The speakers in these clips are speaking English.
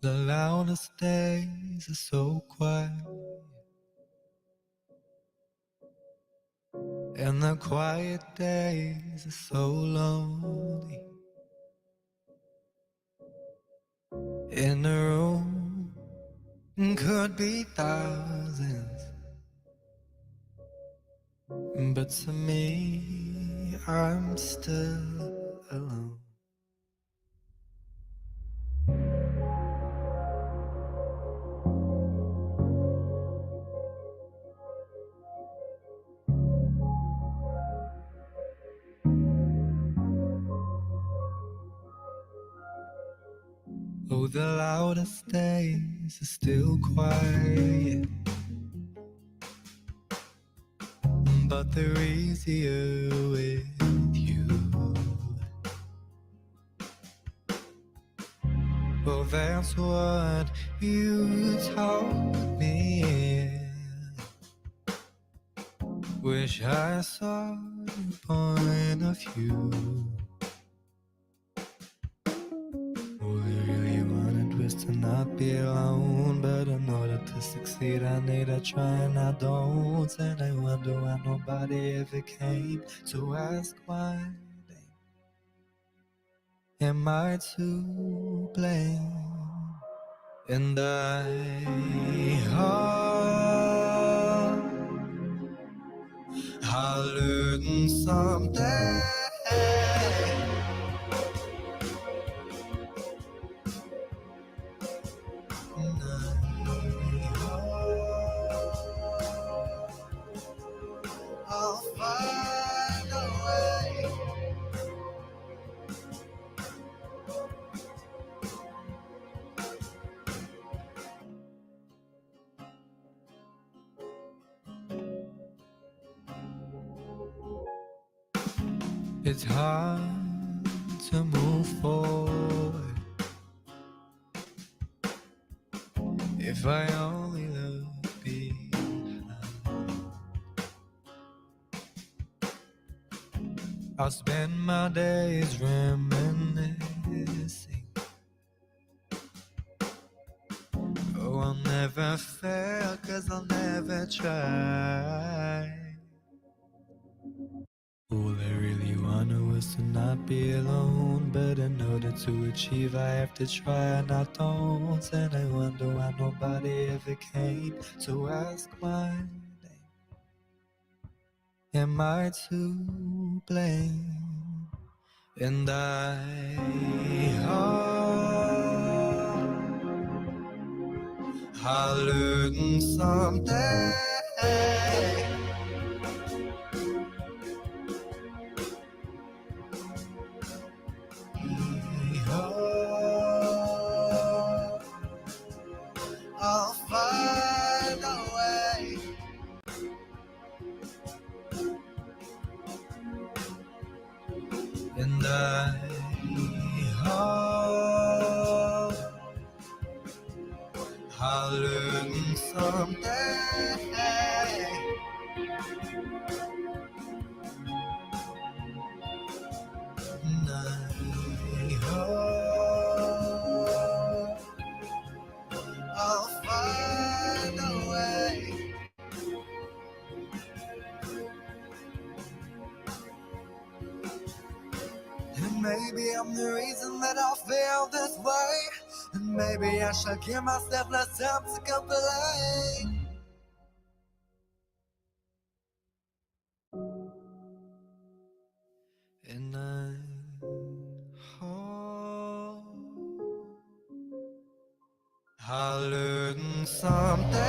the loudest days are so quiet, and the quiet days are so lonely. In the room could be thousands, but to me, I'm still alone. Oh, the loudest days are still quiet, but they're easier with you. Well, that's what you told me. Wish I saw your point of view. All I really wanted was to not be alone, but in order to succeed I need to try and I don't. And I wonder why nobody ever came to ask my name. Am I to blame? And I'll learn someday. I'll find a way. It's hard to move forward if I only look behind. I'll spend my days reminiscing. Oh, I'll never fail, 'cause I'll never try. All I really wanted was to not be alone, but in order to achieve I have to try and I don't. And I wonder why nobody ever came to ask my name. Am I to blame? And I'll learn someday. I'll find a way. And I'll learn someday. And I'll find a way. And maybe I'm the reason that I feel this way. And maybe I should give myself less time to complain. And I hope I'll learn someday.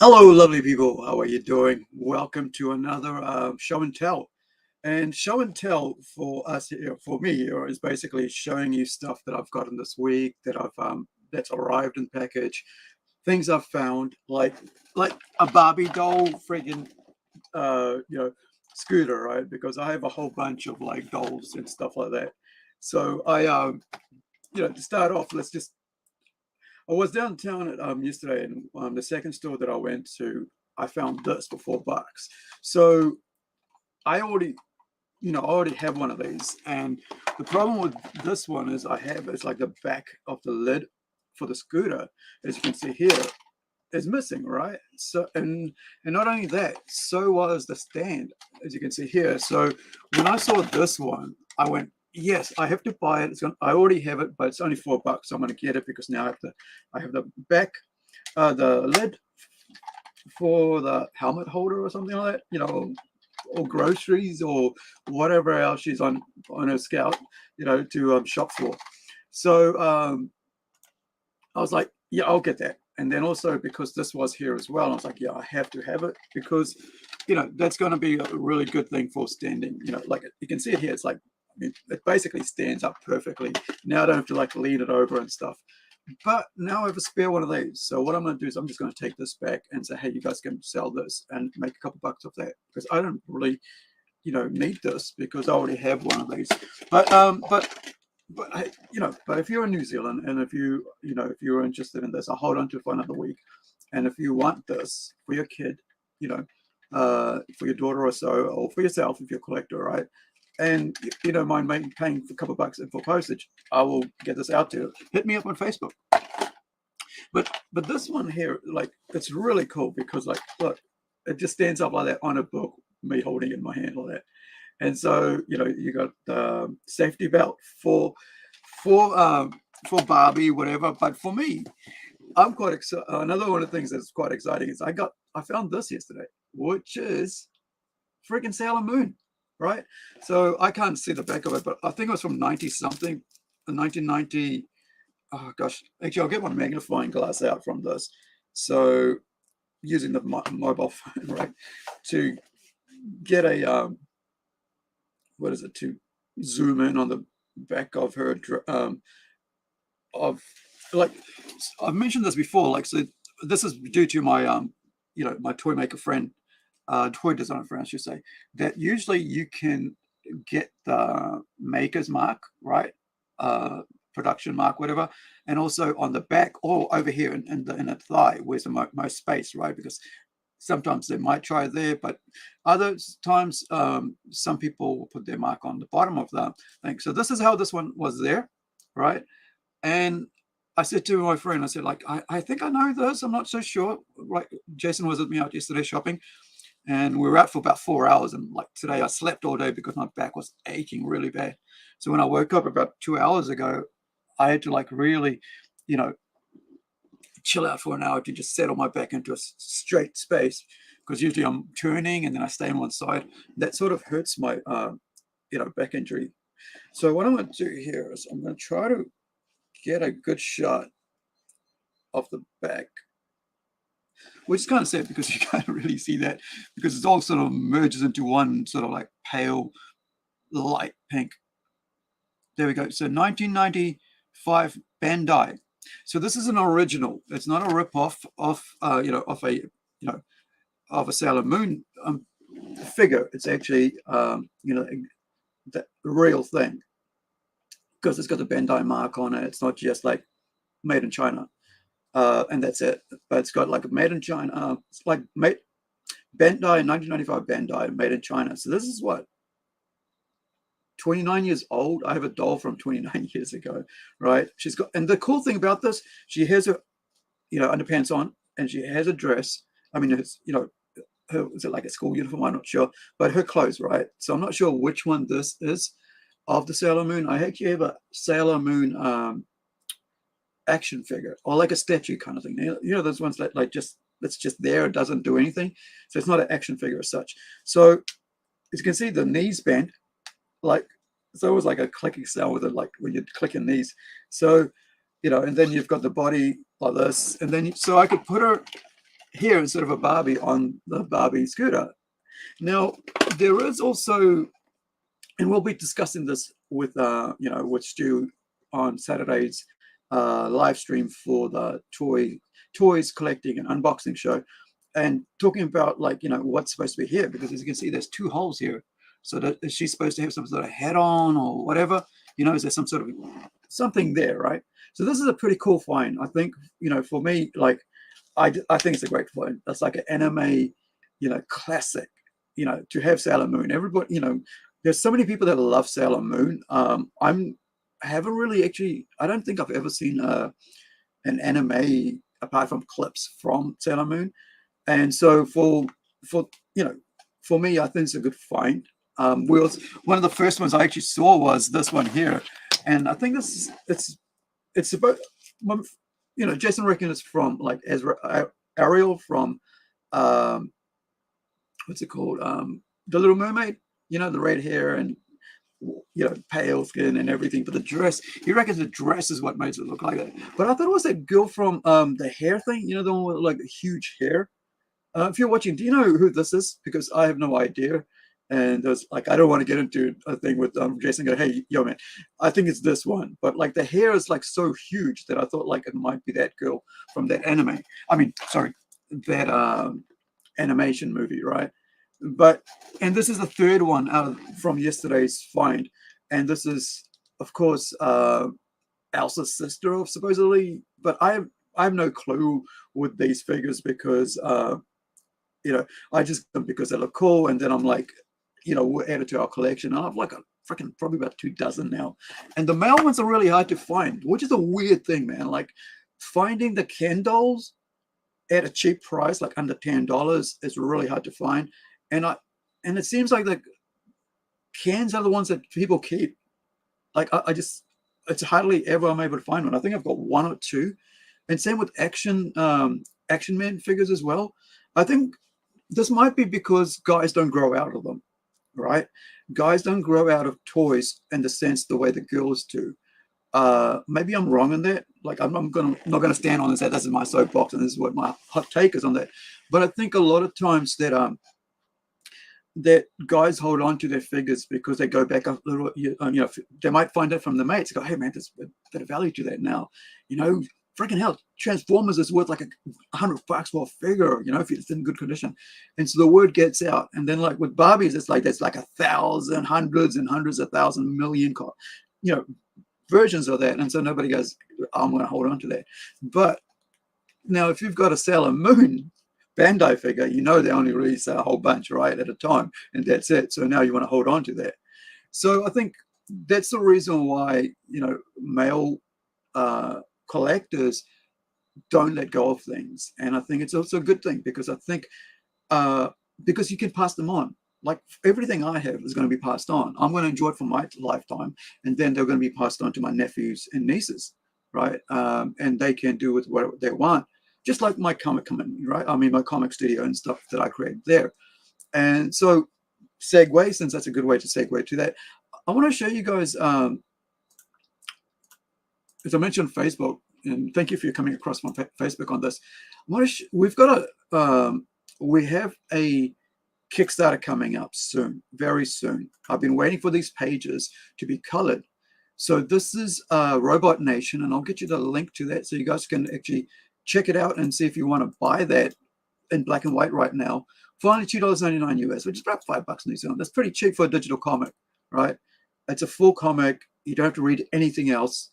Hello, lovely people. How are you doing? Welcome to another show and tell And show and tell for us here, for me here, is basically showing you stuff that I've gotten this week, that I've that's arrived in package, things I've found, like a Barbie doll friggin' scooter, right? Because I have a whole bunch of like dolls and stuff like that. So to start off, I was downtown yesterday, and the second store that I went to, I found this for $4. So I already have one of these, and the problem with this one is it's like the back of the lid for the scooter, as you can see here, is missing, right? So and not only that, so was the stand, as you can see here. So when I saw this one, I went, yes, I have to buy it. I already have it, but it's only $4. So I'm going to get it because now I have the back, the lid for the helmet holder or something like that, or groceries or whatever else she's on her scout, to shop for. So I was like, yeah, I'll get that. And then also because this was here as well, I was like, yeah, I have to have it because, that's going to be a really good thing for standing. Like you can see it here. It's like, it basically stands up perfectly. Now I don't have to like lean it over and stuff. But now I have a spare one of these. So what I'm going to do is I'm just going to take this back and say, hey, you guys can sell this and make a couple bucks off that, because I don't really, need this because I already have one of these. But if you're in New Zealand and if you're interested in this, I'll hold on to it for another week. And if you want this for your kid, for your daughter or so, or for yourself if you're a collector, right? And you don't mind paying for a couple of bucks for postage, I will get this out to you. Hit me up on Facebook. But this one here, like, it's really cool because, like, look, it just stands up like that on a book, me holding it in my hand like that. And so, you got the safety belt for Barbie, whatever. But for me, I'm quite excited. Another one of the things that's quite exciting is I found this yesterday, which is freaking Sailor Moon. Right, so I can't see the back of it, but I think it was from 90 something, 1990. Oh gosh, actually, I'll get my magnifying glass out from this. So using the mobile phone, right, to get a to zoom in on the back of her of like I've mentioned this before. Like, so this is due to my my toy maker friend. Toy designer friend, I should say, that usually you can get the maker's mark, right? Production mark, whatever, and also on the back or over here in the thigh, where's the most space, right? Because sometimes they might try there, but other times some people will put their mark on the bottom of the thing. So this is how this one was there, right? And I said to my friend, I said, like, I think I know this. I'm not so sure. Like, Jason was with me out yesterday shopping. And we were out for about 4 hours. And like today, I slept all day because my back was aching really bad. So when I woke up about 2 hours ago, I had to like really, chill out for an hour to just settle my back into a straight space. Because usually I'm turning and then I stay on one side. That sort of hurts my, back injury. So what I'm going to do here is I'm going to try to get a good shot of the back, which is kind of sad because you can't really see that because it all sort of merges into one sort of like pale light pink. There we go. So 1995 Bandai. So this is an original. It's not a rip-off of of a Sailor Moon figure. It's actually the real thing because it's got the Bandai mark on it. It's not just like made in China. And that's it. But it's got like a made in China. It's like Bandai, 1995 Bandai, made in China. So this is what, 29 years old. I have a doll from 29 years ago, right? She's got, and the cool thing about this, she has her, underpants on, and she has a dress. I mean, it's, her, is it like a school uniform? I'm not sure, but her clothes, right? So I'm not sure which one this is of the Sailor Moon. I actually have a Sailor Moon action figure, or like a statue kind of thing. Those ones that like it's just there, it doesn't do anything. So it's not an action figure as such. So as you can see, the knees bend, like, so it was like a clicking sound with it, like when you're clicking knees. So, and then you've got the body like this, and then so I could put her here instead of a Barbie on the Barbie scooter. Now there is also and we'll be discussing this with with Stu on Saturday's live stream for the toys collecting and unboxing show, and talking about what's supposed to be here, because as you can see there's two holes here. So that, is she supposed to have some sort of head on or whatever? Is there some sort of something there, right? So this is a pretty cool find, I think. For me, I think it's a great find. That's like an anime, classic. To have Sailor Moon. Everybody, there's so many people that love Sailor Moon. I haven't really actually. I don't think I've ever seen an anime apart from clips from Sailor Moon. And so for for me, I think it's a good find. One of the first ones I actually saw was this one here, and I think it's about Jason reckon it's from like Ariel from what's it called, the Little Mermaid, the red hair and pale skin and everything, but the dress, he reckons the dress is what makes it look like that. But I thought it was that girl from the hair thing, the one with like the huge hair. If you're watching, do you know who this is? Because I have no idea. And there's I don't want to get into a thing with Jason go, hey, yo, man, I think it's this one. But like the hair is like so huge that I thought like it might be that girl from that anime. I mean, sorry, that animation movie, right? And this is the third one from yesterday's find. And this is, of course, Elsa's sister, supposedly. But I have no clue with these figures because I just because they look cool, and then I'm like, we'll add it to our collection. I have like a freaking probably about 2 dozen now, and the male ones are really hard to find, which is a weird thing, man. Like finding the Ken dolls at a cheap price, like under $10, is really hard to find, and it seems like the cans are the ones that people keep. Like I just, it's hardly ever I'm able to find one. I think I've got 1 or 2, and same with Action Man figures as well. I think this might be because guys don't grow out of them, right? Guys don't grow out of toys in the sense the way the girls do. Maybe I'm wrong in that. Like I'm not gonna stand on and say this is my soapbox and this is what my hot take is on that. But I think a lot of times that guys hold on to their figures because they go back a little. They might find it from the mates. Go, hey man, there's a bit of value to that now. Freaking hell, Transformers is worth like $100 for a figure, if it's in good condition. And so the word gets out. And then like with Barbies, it's like there's like 1,000, hundreds and hundreds of thousand million, versions of that. And so nobody goes, I'm going to hold on to that. But now if you've got a Sailor Moon Bandai figure, they only release a whole bunch, right, at a time. And that's it. So now you want to hold on to that. So I think that's the reason why, male collectors don't let go of things, and I think it's also a good thing because I think because you can pass them on. Like everything I have is going to be passed on. I'm going to enjoy it for my lifetime, and then they're going to be passed on to my nephews and nieces, right? And they can do with what they want, just like my comic company, right? I mean, my comic studio and stuff that I create there. And so, segue, since that's a good way to segue to that, I want to show you guys. As I mentioned, Facebook, and thank you for coming across from Facebook on this. We have a Kickstarter coming up soon, very soon. I've been waiting for these pages to be colored. So this is Robot Nation, and I'll get you the link to that so you guys can actually check it out and see if you want to buy that in black and white right now for only $2.99 US, which is about $5 New Zealand. That's pretty cheap for a digital comic, right? It's a full comic. You don't have to read anything else.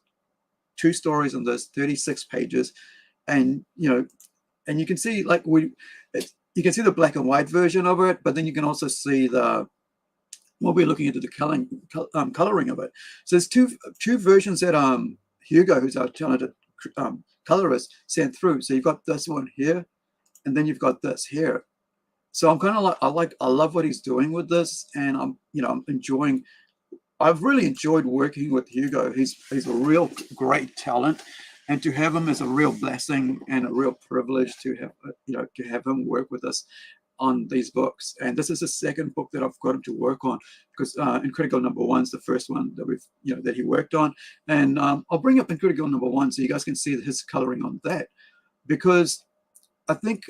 2 stories on this, 36 pages, and you can see you can see the black and white version of it, but then you can also see we'll be looking into the coloring of it. So there's two versions that Hugo, who's our talented colorist, sent through. So you've got this one here, and then you've got this here. So I'm kind of I love what he's doing with this, and I'm enjoying. I've really enjoyed working with Hugo. He's a real great talent, and to have him is a real blessing and a real privilege to have him work with us on these books. And this is the second book that I've got him to work on, because In Critical Number One is the first one that that he worked on. And I'll bring up In Critical Number One so you guys can see his coloring on that, because I think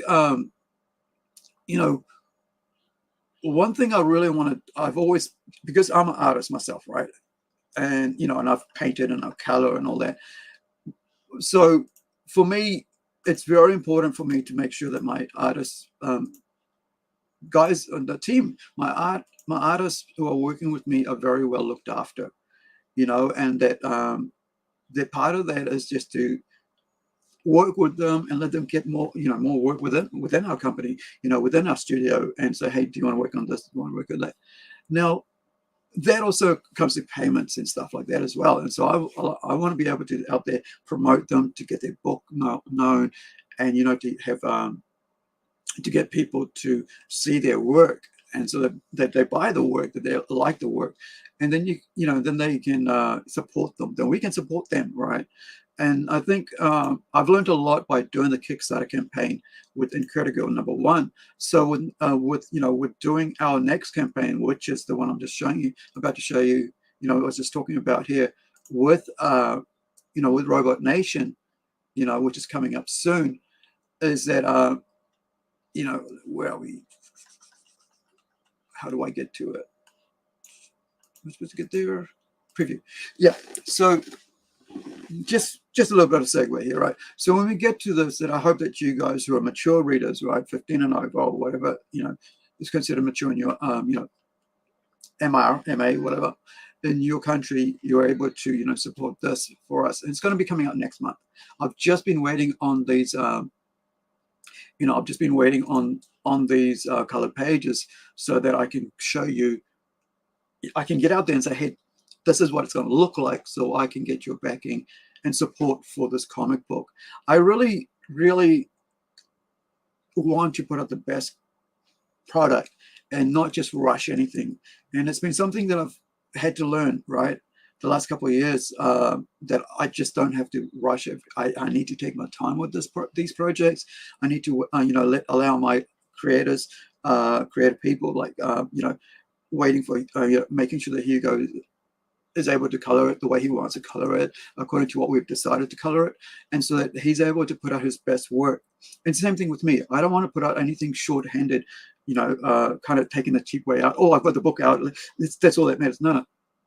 one thing I really wanted, I've always, because I'm an artist myself, right? And, you know, and I've painted and I've color and all that. So for me, it's very important for me to make sure that my artists, guys on the team, my artists who are working with me are very well looked after, you know, and that part of that is just to work with them and let them get more, you know, more work within our company, you know, within our studio, and say, hey, do you want to work on this? Do you want to work on that? Now, that also comes to payments and stuff like that as well. And so I want to be able to out there promote them, to get their book known, and, you know, to have to get people to see their work, and so that they buy the work, that they like the work, and then you know, then they can support them, then we can support them, right? And I think I've learned a lot by doing the Kickstarter campaign with Incredigo #1. So with you know, with doing our next campaign, which is the one I'm just showing you, about to show you, you know, I was just talking about here, with you know, with Robot Nation, you know, which is coming up soon, is that you know, where are we? How do I get to it? I'm supposed to get there. Preview. Yeah. So just a little bit of segue here, right? So when we get to this, that I hope that you guys who are mature readers, right, 15 and over, or whatever, you know, is considered mature in your, you know, MA, whatever, in your country, you're able to, you know, support this for us. And it's going to be coming out next month. I've just been waiting on these, you know, I've just been waiting on these colored pages so that I can show you, I can get out there and say, hey, this is what it's going to look like, so I can get your backing and support for this comic book. I really, really want to put out the best product and not just rush anything. And it's been something that I've had to learn, right, the last couple of years, that I just don't have to rush it. I need to take my time with these projects. I need to, you know, allow my creators, creative people, like, you know, waiting for, you know, making sure that Hugo is able to color it the way he wants to color it, according to what we've decided to color it, and so that he's able to put out his best work. And same thing with me. I don't want to put out anything short-handed, you know, kind of taking the cheap way out. Oh, I've got the book out. That's all that matters. No.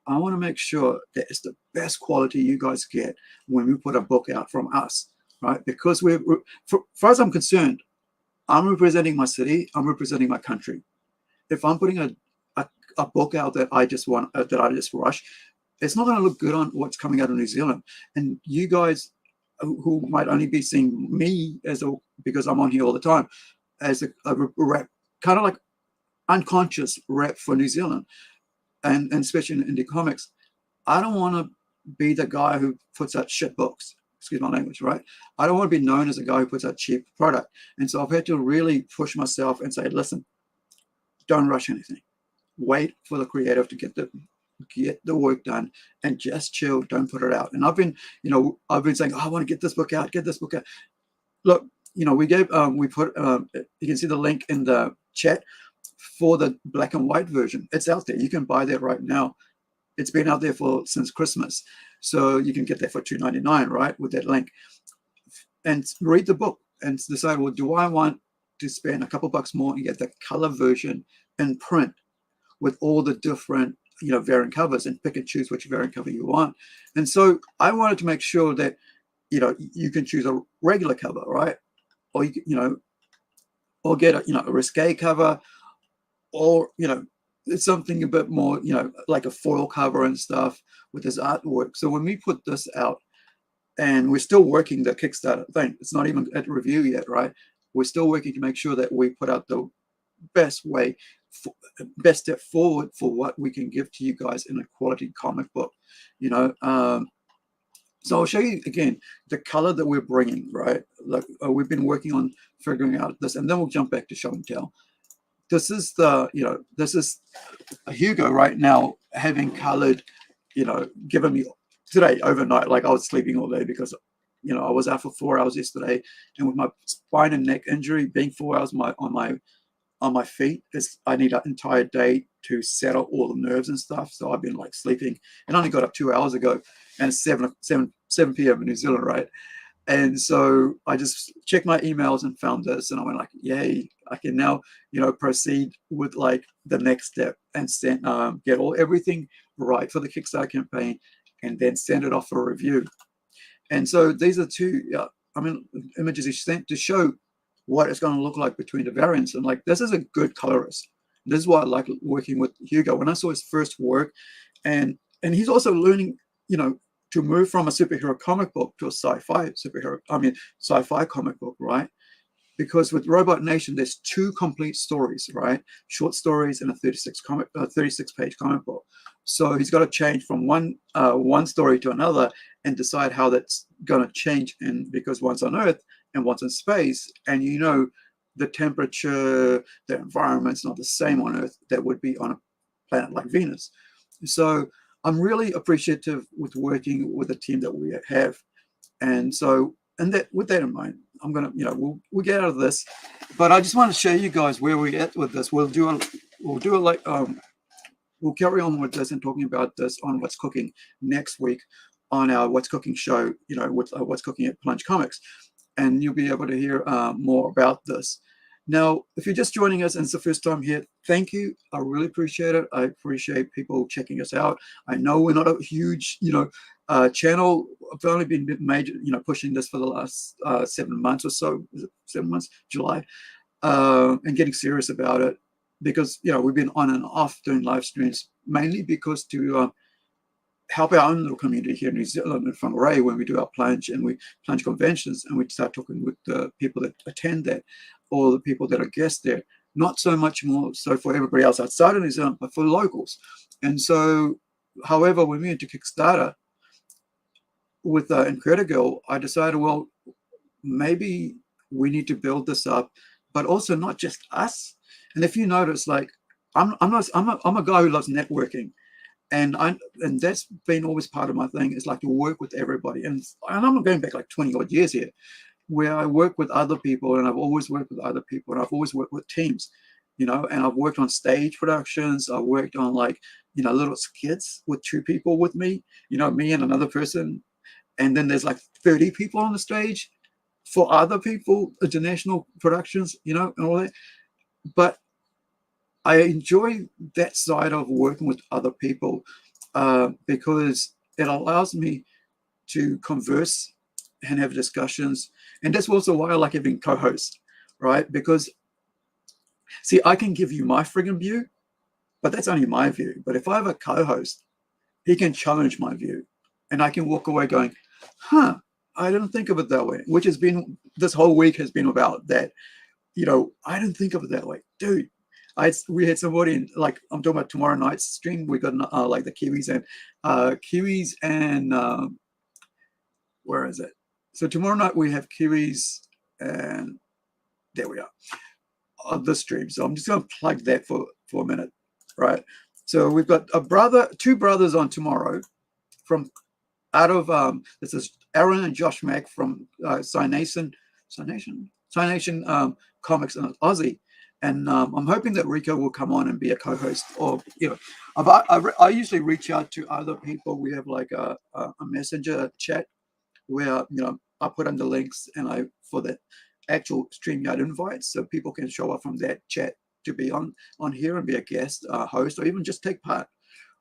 I want to make sure that it's the best quality you guys get when we put a book out from us, right? Because for far as I'm concerned, I'm representing my city. I'm representing my country. If I'm putting a book out that I just want, that I just rush, it's not going to look good on what's coming out of New Zealand. And you guys who might only be seeing me because I'm on here all the time, as a rep, kind of like unconscious rep for New Zealand, and especially in indie comics, I don't want to be the guy who puts out shit books. Excuse my language, right? I don't want to be known as a guy who puts out cheap product. And so I've had to really push myself and say, listen, don't rush anything. Wait for the creative to get the work done, and just chill. Don't put it out. And I've been, you know, saying, oh, I want to get this book out. Look, you know, we put, you can see the link in the chat for the black and white version. It's out there. You can buy that right now. It's been out there since Christmas, so you can get that for $2.99, right, with that link, and read the book and decide, well, do I want to spend a couple bucks more and get the color version in print with all the different, you know, variant covers, and pick and choose which variant cover you want. And so I wanted to make sure that, you know, you can choose a regular cover, right? Or you know, or get a, you know, a risque cover, or, you know, it's something a bit more, you know, like a foil cover and stuff with this artwork. So when we put this out, and we're still working the Kickstarter thing, it's not even at review yet, right? We're still working to make sure that we put out the best way, best step forward for what we can give to you guys in a quality comic book, you know. So I'll show you again the color that we're bringing, right? Like, we've been working on figuring out this, and then we'll jump back to show and tell. This is the, you know, this is a Hugo right now, having colored, you know, given me today overnight. Like, I was sleeping all day because, you know, I was out for 4 hours yesterday, and with my spine and neck injury, being 4 hours on my feet, I need an entire day to settle all the nerves and stuff. So I've been like sleeping, and only got up 2 hours ago, and it's 7 p.m. in New Zealand, right? And so I just checked my emails and found this, and I went like, yay, I can now, proceed with like the next step and send, get everything right for the Kickstarter campaign, and then send it off for review. And so these are two, images he sent to show what it's going to look like between the variants. And like, this is a good colorist. This is why I like working with Hugo. When I saw his first work, and he's also learning, to move from a superhero comic book to a sci-fi comic book, right? Because with Robot Nation, there's 2 complete stories, right? Short stories and a 36-page comic book. So he's got to change from one story to another and decide how that's going to change. And because one's on Earth and one's in space, and the temperature, the environment's not the same on Earth that would be on a planet like Venus. So I'm really appreciative with working with the team that we have. And so, with that in mind, I'm gonna, we'll get out of this, but I just want to show you guys where we're at with this. We'll carry on with this and talking about this on What's Cooking next week on our What's Cooking show, with What's Cooking at Plunge Comics, and you'll be able to hear more about this. Now, if you're just joining us and it's the first time here, thank you. I really appreciate it. I appreciate people checking us out. I know we're not a huge, channel. I've only been major, pushing this for the last 7 months or so. Is it 7 months? July, and getting serious about it because we've been on and off doing live streams mainly because to help our own little community here in New Zealand and from Ray when we do our plunge conventions, and we start talking with the people that attend that or the people that are guests there. Not so much more so for everybody else outside of New Zealand, but for locals. And so, however, when we went to Kickstarter with Incredible Girl, I decided, well, maybe we need to build this up, but also not just us. And if you notice, like, I'm a guy who loves networking. And that's been always part of my thing, is like to work with everybody. And I'm going back like 20 odd years here, where I work with other people, and I've always worked with other people, and I've always worked with teams, and I've worked on stage productions. I worked on like, little skits with 2 people with me, me and another person. And then there's like 30 people on the stage for other people, international productions, and all that. But I enjoy that side of working with other people because it allows me to converse and have discussions. And that's also why I like having co-hosts, right? Because, see, I can give you my friggin' view, but that's only my view. But if I have a co-host, he can challenge my view. And I can walk away going, I didn't think of it that way, which has been, this whole week has been about that. I didn't think of it that way. Dude, we had somebody in, like, I'm talking about tomorrow night's stream. We got like the Kiwis and where is it? So tomorrow night we have Kiwis, and there we are on the stream. So I'm just going to plug that for a minute, right? So we've got 2 brothers on tomorrow from out of this is Aaron and Josh Mack from Sci-Nation Comics in Aussie. And I'm hoping that Rico will come on and be a co-host. Or, I usually reach out to other people. We have like a messenger chat where, I put in the links and for the actual StreamYard invites, so people can show up from that chat to be on here and be a guest host, or even just take part,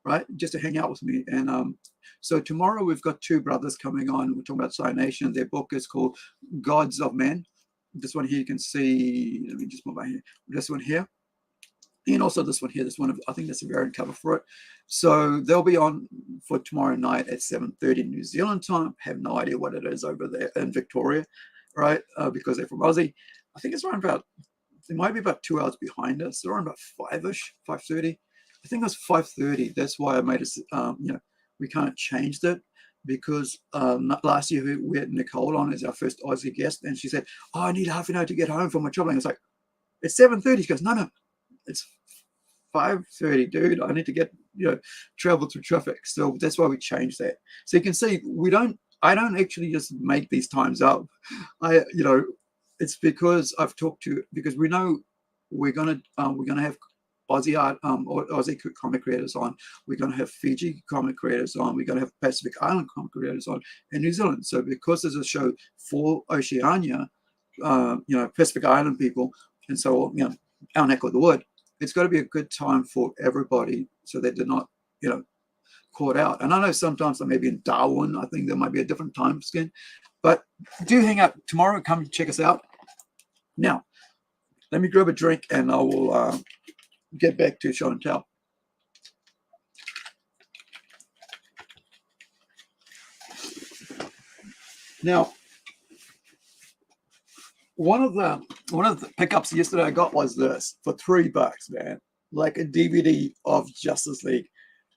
right? Just to hang out with me. And so tomorrow we've got 2 brothers coming on. We're talking about Sci-Nation. Their book is called Gods of Men. This one here you can see. Let me just move my here. This one here, and also this one here. This one, I think that's a variant cover for it. So they'll be on for tomorrow night at 7:30 New Zealand time. Have no idea what it is over there in Victoria, right? Because they're from Aussie. I think it's around about. It might be about 2 hours behind us. They're around about 5-ish, 5:30. I think it's 5:30. That's why I made it. We kind of changed it. Because last year we had Nicole on as our first Aussie guest, and she said, I need half an hour to get home from my traveling. It's like, it's 7:30. She goes, no, it's 5:30, dude. I need to get, travel through traffic. So that's why we changed that. So you can see I don't actually just make these times up. It's because I've talked to, because we know we're gonna have Aussie comic creators on. We're going to have Fiji comic creators on. We're going to have Pacific Island comic creators on, and New Zealand. So because there's a show for Oceania, Pacific Island people, and so our neck of the wood, it's got to be a good time for everybody, so that they're not caught out. And I know sometimes maybe in Darwin, I think there might be a different time skin, but do hang out tomorrow. Come check us out. Now, let me grab a drink and I will get back to show and tell. Now, one of the pickups yesterday I got was this for $3, man, like a DVD of Justice League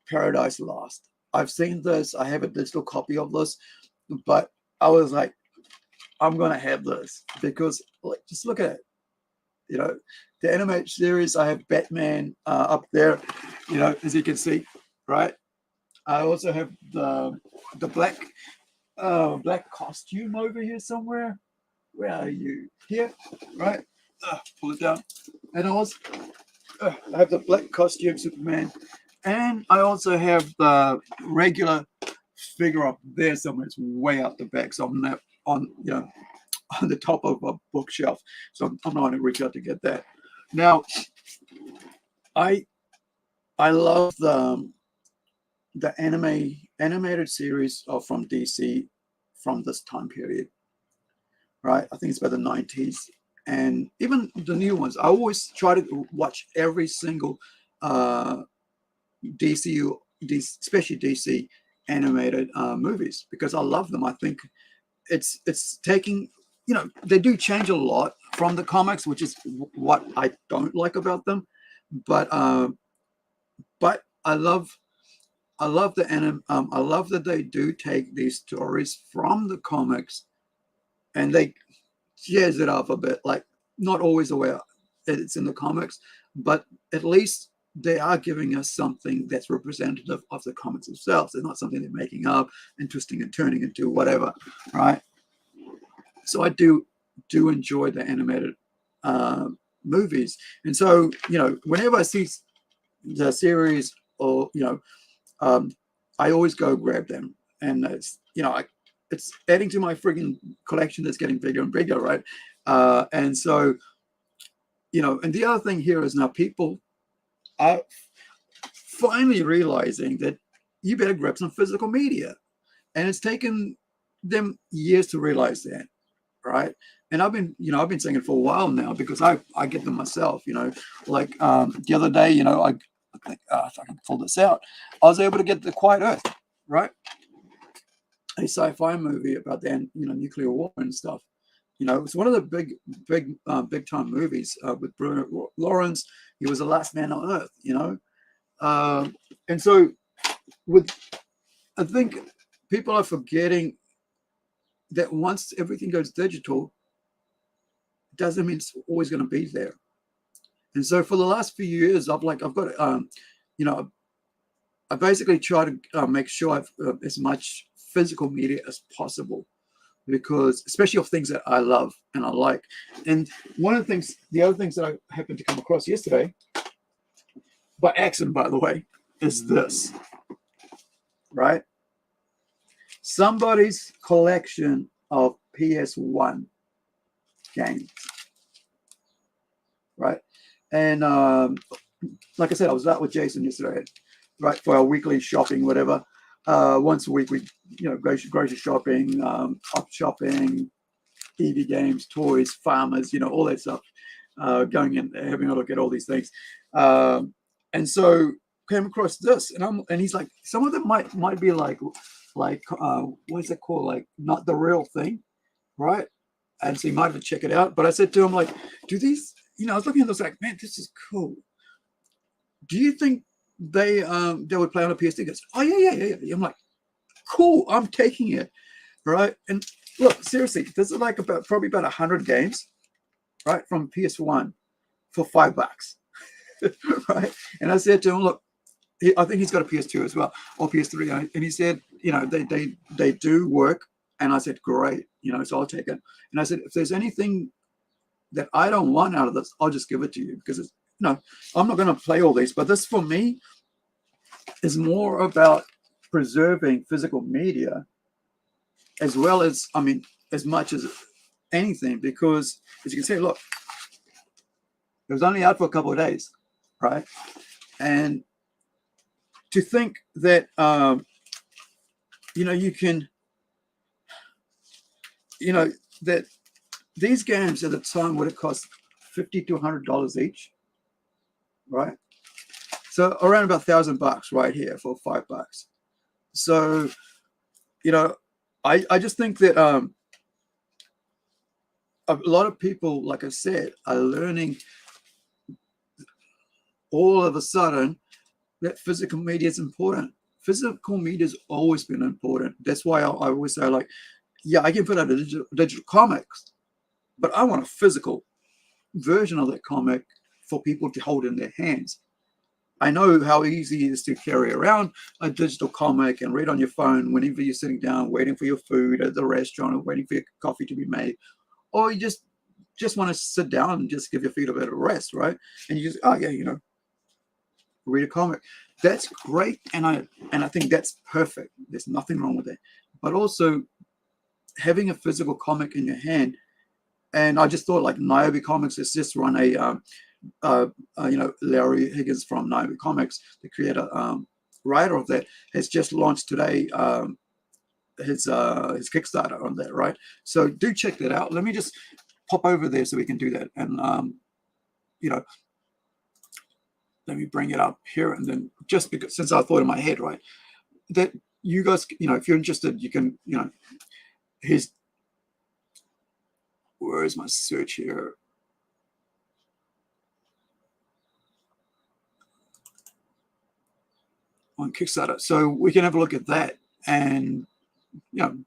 Paradise Lost. I've seen this. I have a digital copy of this, but I was like, I'm gonna have this because just look at it. The animated series. I have Batman up there, as you can see, right? I also have the black costume over here somewhere. Where are you? Here, right? Pull it down. And I have the black costume Superman. And I also have the regular figure up there somewhere. It's way out the back. So I'm not on the top of a bookshelf. So I'm not going to reach out to get that. Now, I love the animated series from DC from this time period. Right? I think it's about the 90s. And even the new ones. I always try to watch every single DCU, especially DC animated movies, because I love them. I think it's taking, they do change a lot from the comics, which is what I don't like about them. But I love the I love that they do take these stories from the comics and they jazz it up a bit, like not always the way it's in the comics, but at least they are giving us something that's representative of the comics themselves. They're not something they're making up and twisting and turning into whatever, right? So I do enjoy the animated movies. And so, whenever I see the series or, I always go grab them. And it's, it's adding to my friggin' collection that's getting bigger and bigger, right? And so, and the other thing here is now people are finally realizing that you better grab some physical media. And it's taken them years to realize that, right? And I've been saying it for a while now because I get them myself, like the other day, I think if I can pull this out, I was able to get The Quiet Earth, right? A sci-fi movie about the nuclear war and stuff. It's one of the big time movies with Bruno Lawrence. He was the last man on Earth, and so I think people are forgetting that once everything goes digital, it doesn't mean it's always going to be there. And so for the last few years, I've got I basically try to make sure I've as much physical media as possible, because especially of things that I love and I like. And the other things that I happened to come across yesterday, by accident, by the way, is this, right? Somebody's collection of PS1 games, right? And like I said, I was out with Jason yesterday, right, for our weekly shopping, whatever. Once a week, we grocery shopping, up shopping, TV games, toys, farmers, all that stuff. Going in, having a look at all these things, and so came across this, and he's like, some of them might be like what is it called, like not the real thing, right? And so he might have to check it out. But I said to him, like, do these? I was looking at this like, man, this is cool. Do you think they would play on a PS2? He goes, oh yeah. I'm like, cool, I'm taking it, right? And look, seriously, this is like probably about 100 games, right, from PS1 for $5, right? And I said to him, look, I think he's got a PS2 as well, or PS3, and he said, they do work. And I said, great, so I'll take it. And I said, if there's anything that I don't want out of this, I'll just give it to you, because no, I'm not going to play all these, but this for me is more about preserving physical media as well as, I mean, as much as anything, because as you can see, look, it was only out for a couple of days, right? And to think that, you know, you can, you know, that these games at the time would have cost $50 to $100 each, right? So around about $1,000 right here for $5. So, you know, I just think that a lot of people, like I said, are learning all of a sudden that physical media is important. Physical media has always been important. That's why I always say, like, yeah, I can put out a digital comics, but I want a physical version of that comic for people to hold in their hands. I know how easy it is to carry around a digital comic and read on your phone whenever you're sitting down waiting for your food at the restaurant or waiting for your coffee to be made, or you just want to sit down and just give your feet a bit of rest, right? And you just, oh yeah, you know, read a comic. That's great, and I think that's perfect. There's nothing wrong with it. But also having a physical comic in your hand, and I just thought, like, Niobe Comics has just run a you know, Larry Higgins from Niobe Comics, the creator, writer of that, has just launched today his Kickstarter on that, right? So do check that out. Let me just pop over there so we can do that, and you know, let me bring it up here, and then just because, since I thought in my head, right, that you guys, you know, if you're interested, you can, you know, where is my search here? On Kickstarter. So we can have a look at that and, you know,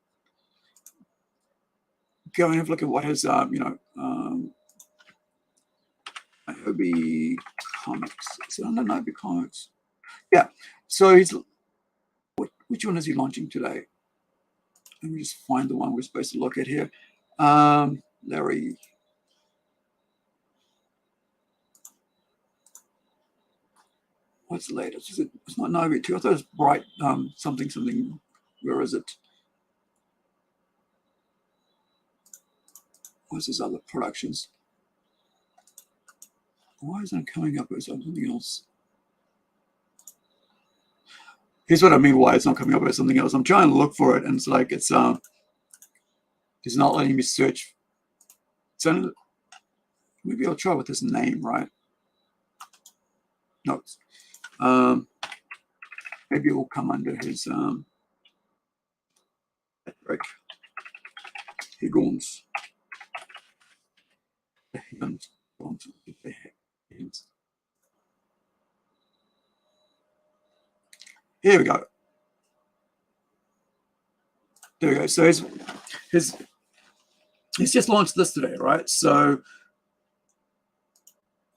go and have a look at what his, you know, Niobe Comics. Is it under Niobe Comics? Yeah. So he's, which one is he launching today? Let me just find the one we're supposed to look at here. Larry. What's the latest? Is it? It's not Niobe 2. I thought it was Bright something. Where is it? What's his other productions? Why isn't it coming up as something else? Here's what I mean why it's not coming up as something else. I'm trying to look for it, and it's like it's not letting me search. So maybe I'll try with his name, right? No, maybe it will come under his Patrick Higgins. Here we go. There we go. So he's just launched this today, right? So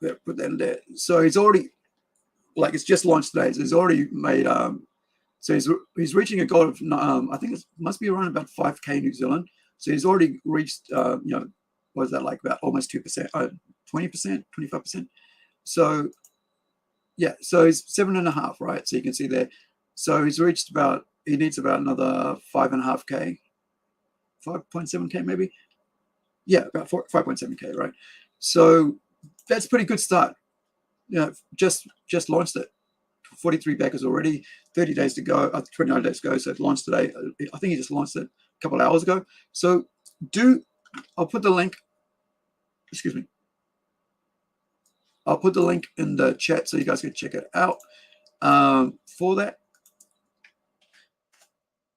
put that in there. So he's already, like, it's just launched today. So he's already made so he's reaching a goal of I think it must be around about 5K New Zealand. So he's already reached you know, what is that, like about almost 2%, 20%, 25%. So yeah, so he's 7.5, right? So you can see there. So he's reached about, he needs about another 5.5K, 5.7K maybe. Yeah, about 5.7K, right? So that's a pretty good start. You know, just launched it. 43 backers already, 30 days to go, 29 days to go. So it launched today. I think he just launched it a couple of hours ago. So I'll put the link, excuse me. I'll put the link in the chat so you guys can check it out for that.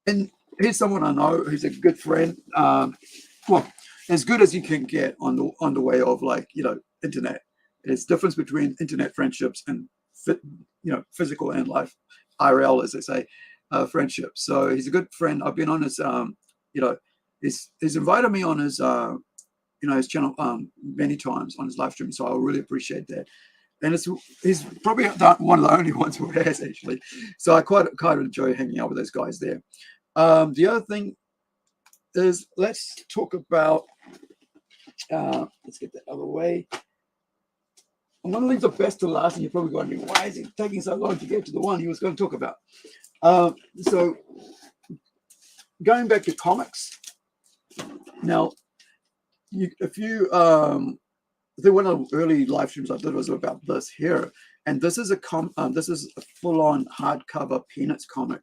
And here's someone I know who's a good friend. Well, as good as you can get on the way of, like, you know, internet. There's difference between internet friendships and you know, physical and life, IRL, as they say, friendships. So he's a good friend. I've been on his, you know, he's invited me on his, you know, his channel many times on his live stream. So I really appreciate that. And he's probably one of the only ones who has, actually. So I quite enjoy hanging out with those guys there. The other thing is, let's talk about, let's get that out of the way. I'm going to leave the best to last, and you're probably wondering, why is it taking so long to get to the one he was going to talk about? So going back to comics, now, if you, I think one of the early live streams I did was about this here, and this is a full-on hardcover Peanuts comic,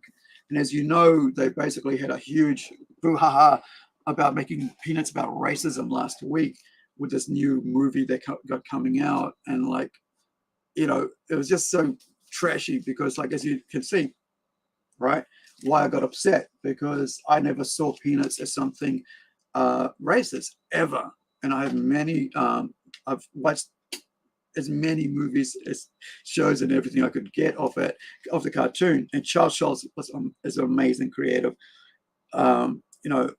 and as you know, they basically had a huge brouhaha about making Peanuts about racism last week with this new movie that got coming out, and like, you know, it was just so trashy because, like, as you can see, right, why I got upset, because I never saw Peanuts as something racist ever, and I have many I've watched as many movies as shows and everything I could get off the cartoon, and Charles Schulz is an amazing creative you know,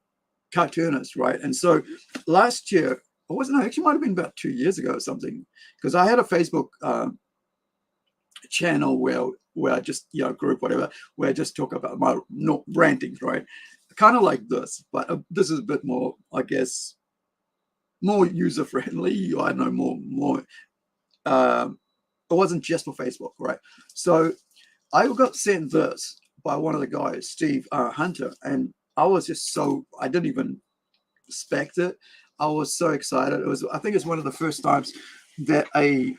cartoonist, right? And so last year, or wasn't it, actually might have been about 2 years ago or something, because I had a Facebook channel where I just, you know, group, whatever, where I just talk about my rantings, right? Kind of like this, but this is a bit more, I guess, more user friendly. I don't know, more. It wasn't just for Facebook, right? So I got sent this by one of the guys, Steve Hunter, and I was just so, I didn't even expect it. I was so excited. It was, I think it's one of the first times that a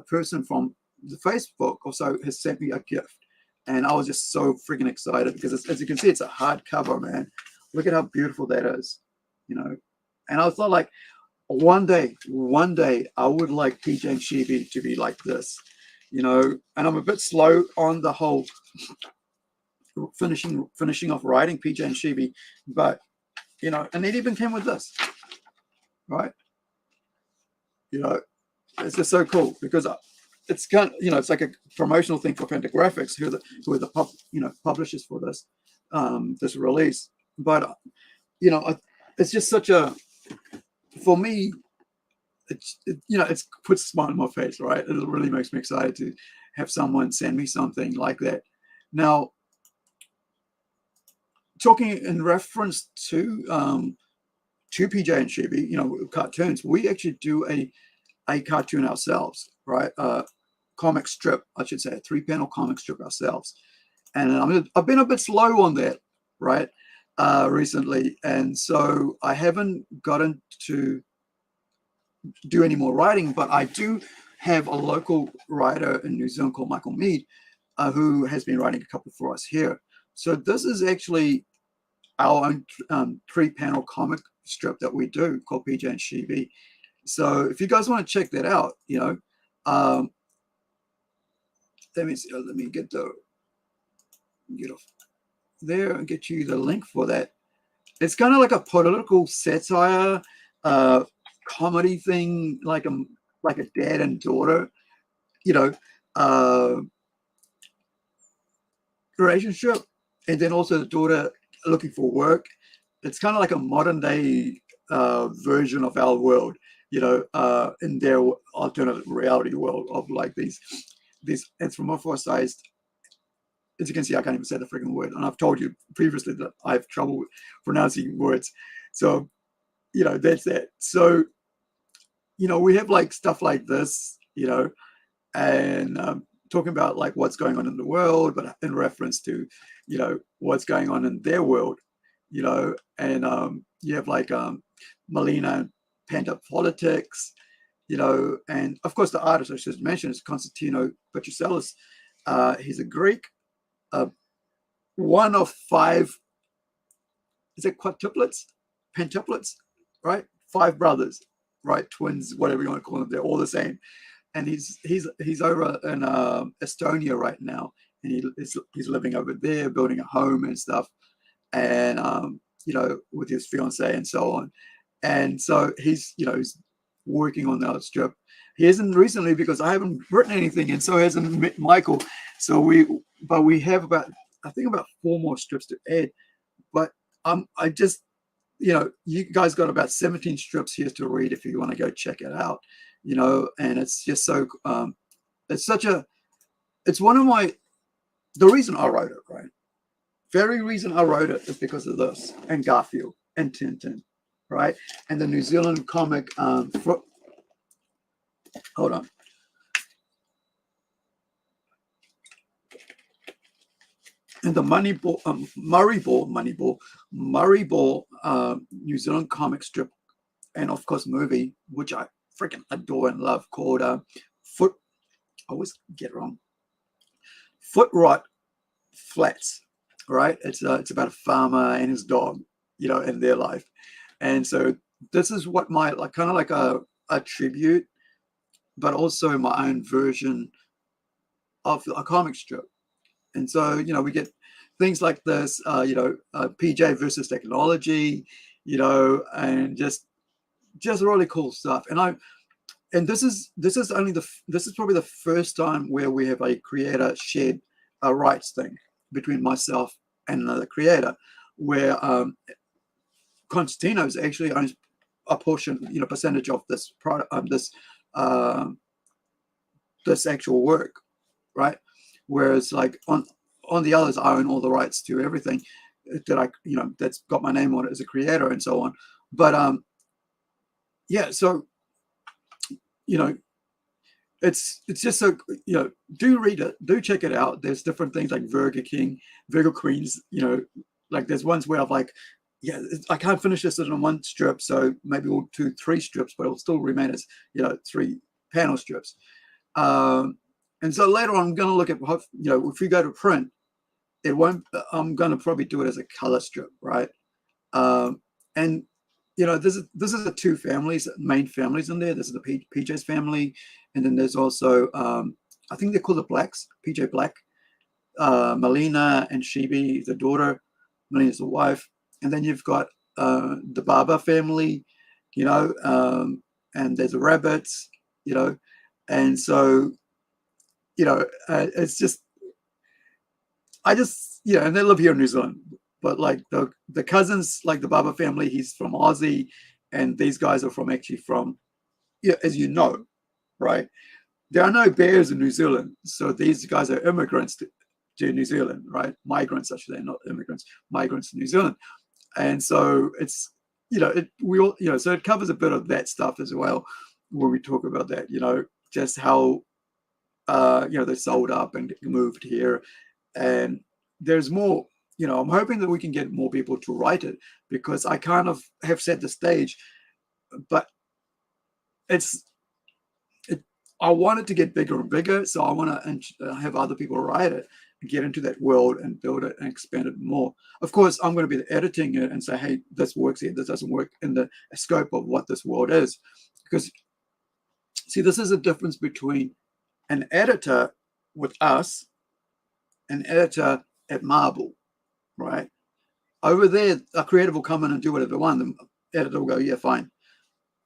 person from the Facebook also has sent me a gift, and I was just so freaking excited because as you can see, it's a hardcover, man. Look at how beautiful that is, you know. And I thought, like, one day I would like PJ and Chibi to be like this, you know. And I'm a bit slow on the whole finishing off writing PJ and Chibi, but you know, and it even came with this, right? You know, it's just so cool because it's kind of, you know, it's like a promotional thing for Fantagraphics, who are the publishers for this this release. But you know, it's just such a, for me, it puts a smile on my face, right? It really makes me excited to have someone send me something like that. Now, talking in reference to PJ and Chibi, you know, cartoons, we actually do a cartoon ourselves, right? Comic strip, I should say, a 3-panel comic strip ourselves. And I've been a bit slow on that, right, recently. And so I haven't gotten to do any more writing, but I do have a local writer in New Zealand called Michael Mead, who has been writing a couple for us here. So this is actually our own 3-panel comic strip that we do called PJ and Chibi. So if you guys want to check that out, you know, let me get off there and get you the link for that. It's kind of like a political satire comedy thing, like a dad and daughter, you know, relationship, and then also the daughter looking for work. It's kind of like a modern day version of our world, you know, in their alternative reality world of like these anthropomorphized. As you can see, I can't even say the freaking word, and I've told you previously that I have trouble pronouncing words. So, you know, that's that. So, you know, we have like stuff like this, you know, and talking about like what's going on in the world, but in reference to, you know, what's going on in their world, you know. And you have like Melina and Panda Politics, you know, and of course the artist I should mention is Konstantino Petroselis. He's a Greek, one of 5, is it quadruplets, pentuplets, right? 5 brothers, right? Twins, whatever you want to call them. They're all the same. And he's over in Estonia right now, and he's living over there, building a home and stuff, and you know, with his fiance and so on. And so he's working on that strip. He hasn't recently because I haven't written anything, and so hasn't Michael. So we have about 4 more strips to add. But I just, you know, you guys got about 17 strips here to read if you want to go check it out, you know. And it's just so it's one of my, the reason I wrote it, right? Very reason I wrote it is because of this, and Garfield and Tintin, right? And the New Zealand comic Hold on. And the Murray Ball, New Zealand comic strip, and of course movie, which I freaking adore and love, called Foot. I always get it wrong. Foot Rot Flats. Right? It's about a farmer and his dog, in their life, and so this is what my kind of like a tribute, but also my own version of a comic strip. And so, we get things like this, PJ versus technology, and just really cool stuff. And this is probably the first time where we have a creator shared rights thing between myself and another creator, where Constantino's actually owns a portion, percentage of this product, this actual work, right? Whereas like on the others, I own all the rights to everything that that's got my name on it as a creator and so on. But yeah, so it's just so do read it, do check it out. There's different things like Virgo Queens, like there's ones where I've like, yeah, I can't finish this in one strip, so maybe we'll do 3 strips, but it'll still remain as 3 panel strips. And so later on, I'm going to look at if we go to print, it won't. I'm going to probably do it as a color strip, right? And this is the 2 families, main families in there. This is the PJ's family, and then there's also I think they're called the Blacks, PJ Black, Melina and Shibi, the daughter. Melina's the wife, and then you've got the Baba family, and there's the rabbits, and so it's just. And they live here in New Zealand, but like the cousins, like the Baba family, he's from Aussie, and these guys are from as you know, right? There are no bears in New Zealand, so these guys are immigrants to New Zealand, right? Migrants, I should say, not immigrants, migrants to New Zealand, and so it's so it covers a bit of that stuff as well when we talk about that, just how they sold up and moved here. And there's more, I'm hoping that we can get more people to write it, because I kind of have set the stage, but I want it to get bigger and bigger. So I want to have other people write it and get into that world and build it and expand it more. Of course, I'm going to be editing it and say, hey, this works here, this doesn't work in the scope of what this world is. Because, see, this is a difference between an editor with us, an editor at Marvel, right? Over there, a creative will come in and do whatever they want. The editor will go, yeah, fine.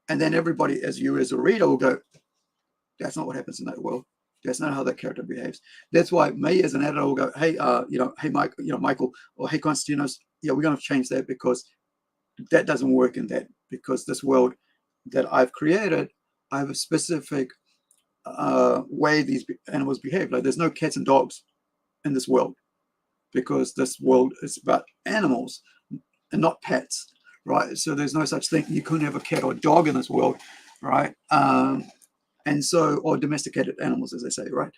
And then everybody, as a reader, will go, that's not what happens in that world. That's not how that character behaves. That's why me as an editor will go, hey, hey, Mike, Michael, or hey, Konstantinos, we're going to change that, because that doesn't work in that, because this world that I've created, I have a specific way these animals behave. Like there's no cats and dogs in this world, because this world is about animals and not pets, right? So there's no such thing. You couldn't have a cat or a dog in this world, right? And so, or domesticated animals, as they say, right?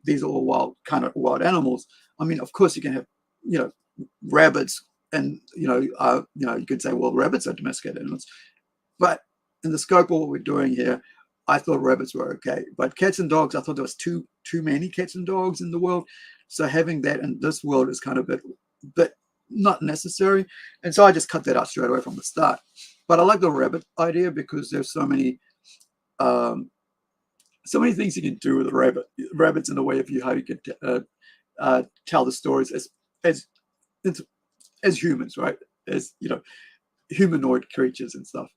These are all wild animals. I mean, of course, you can have, rabbits, and you could say, well, rabbits are domesticated animals, but in the scope of what we're doing here, I thought rabbits were okay, but cats and dogs, I thought there was too many cats and dogs in the world. So having that in this world is kind of a bit not necessary. And so I just cut that out straight away from the start. But I like the rabbit idea, because there's so many things you can do with a rabbits in the way of how you can tell the stories as humans, right? As humanoid creatures and stuff.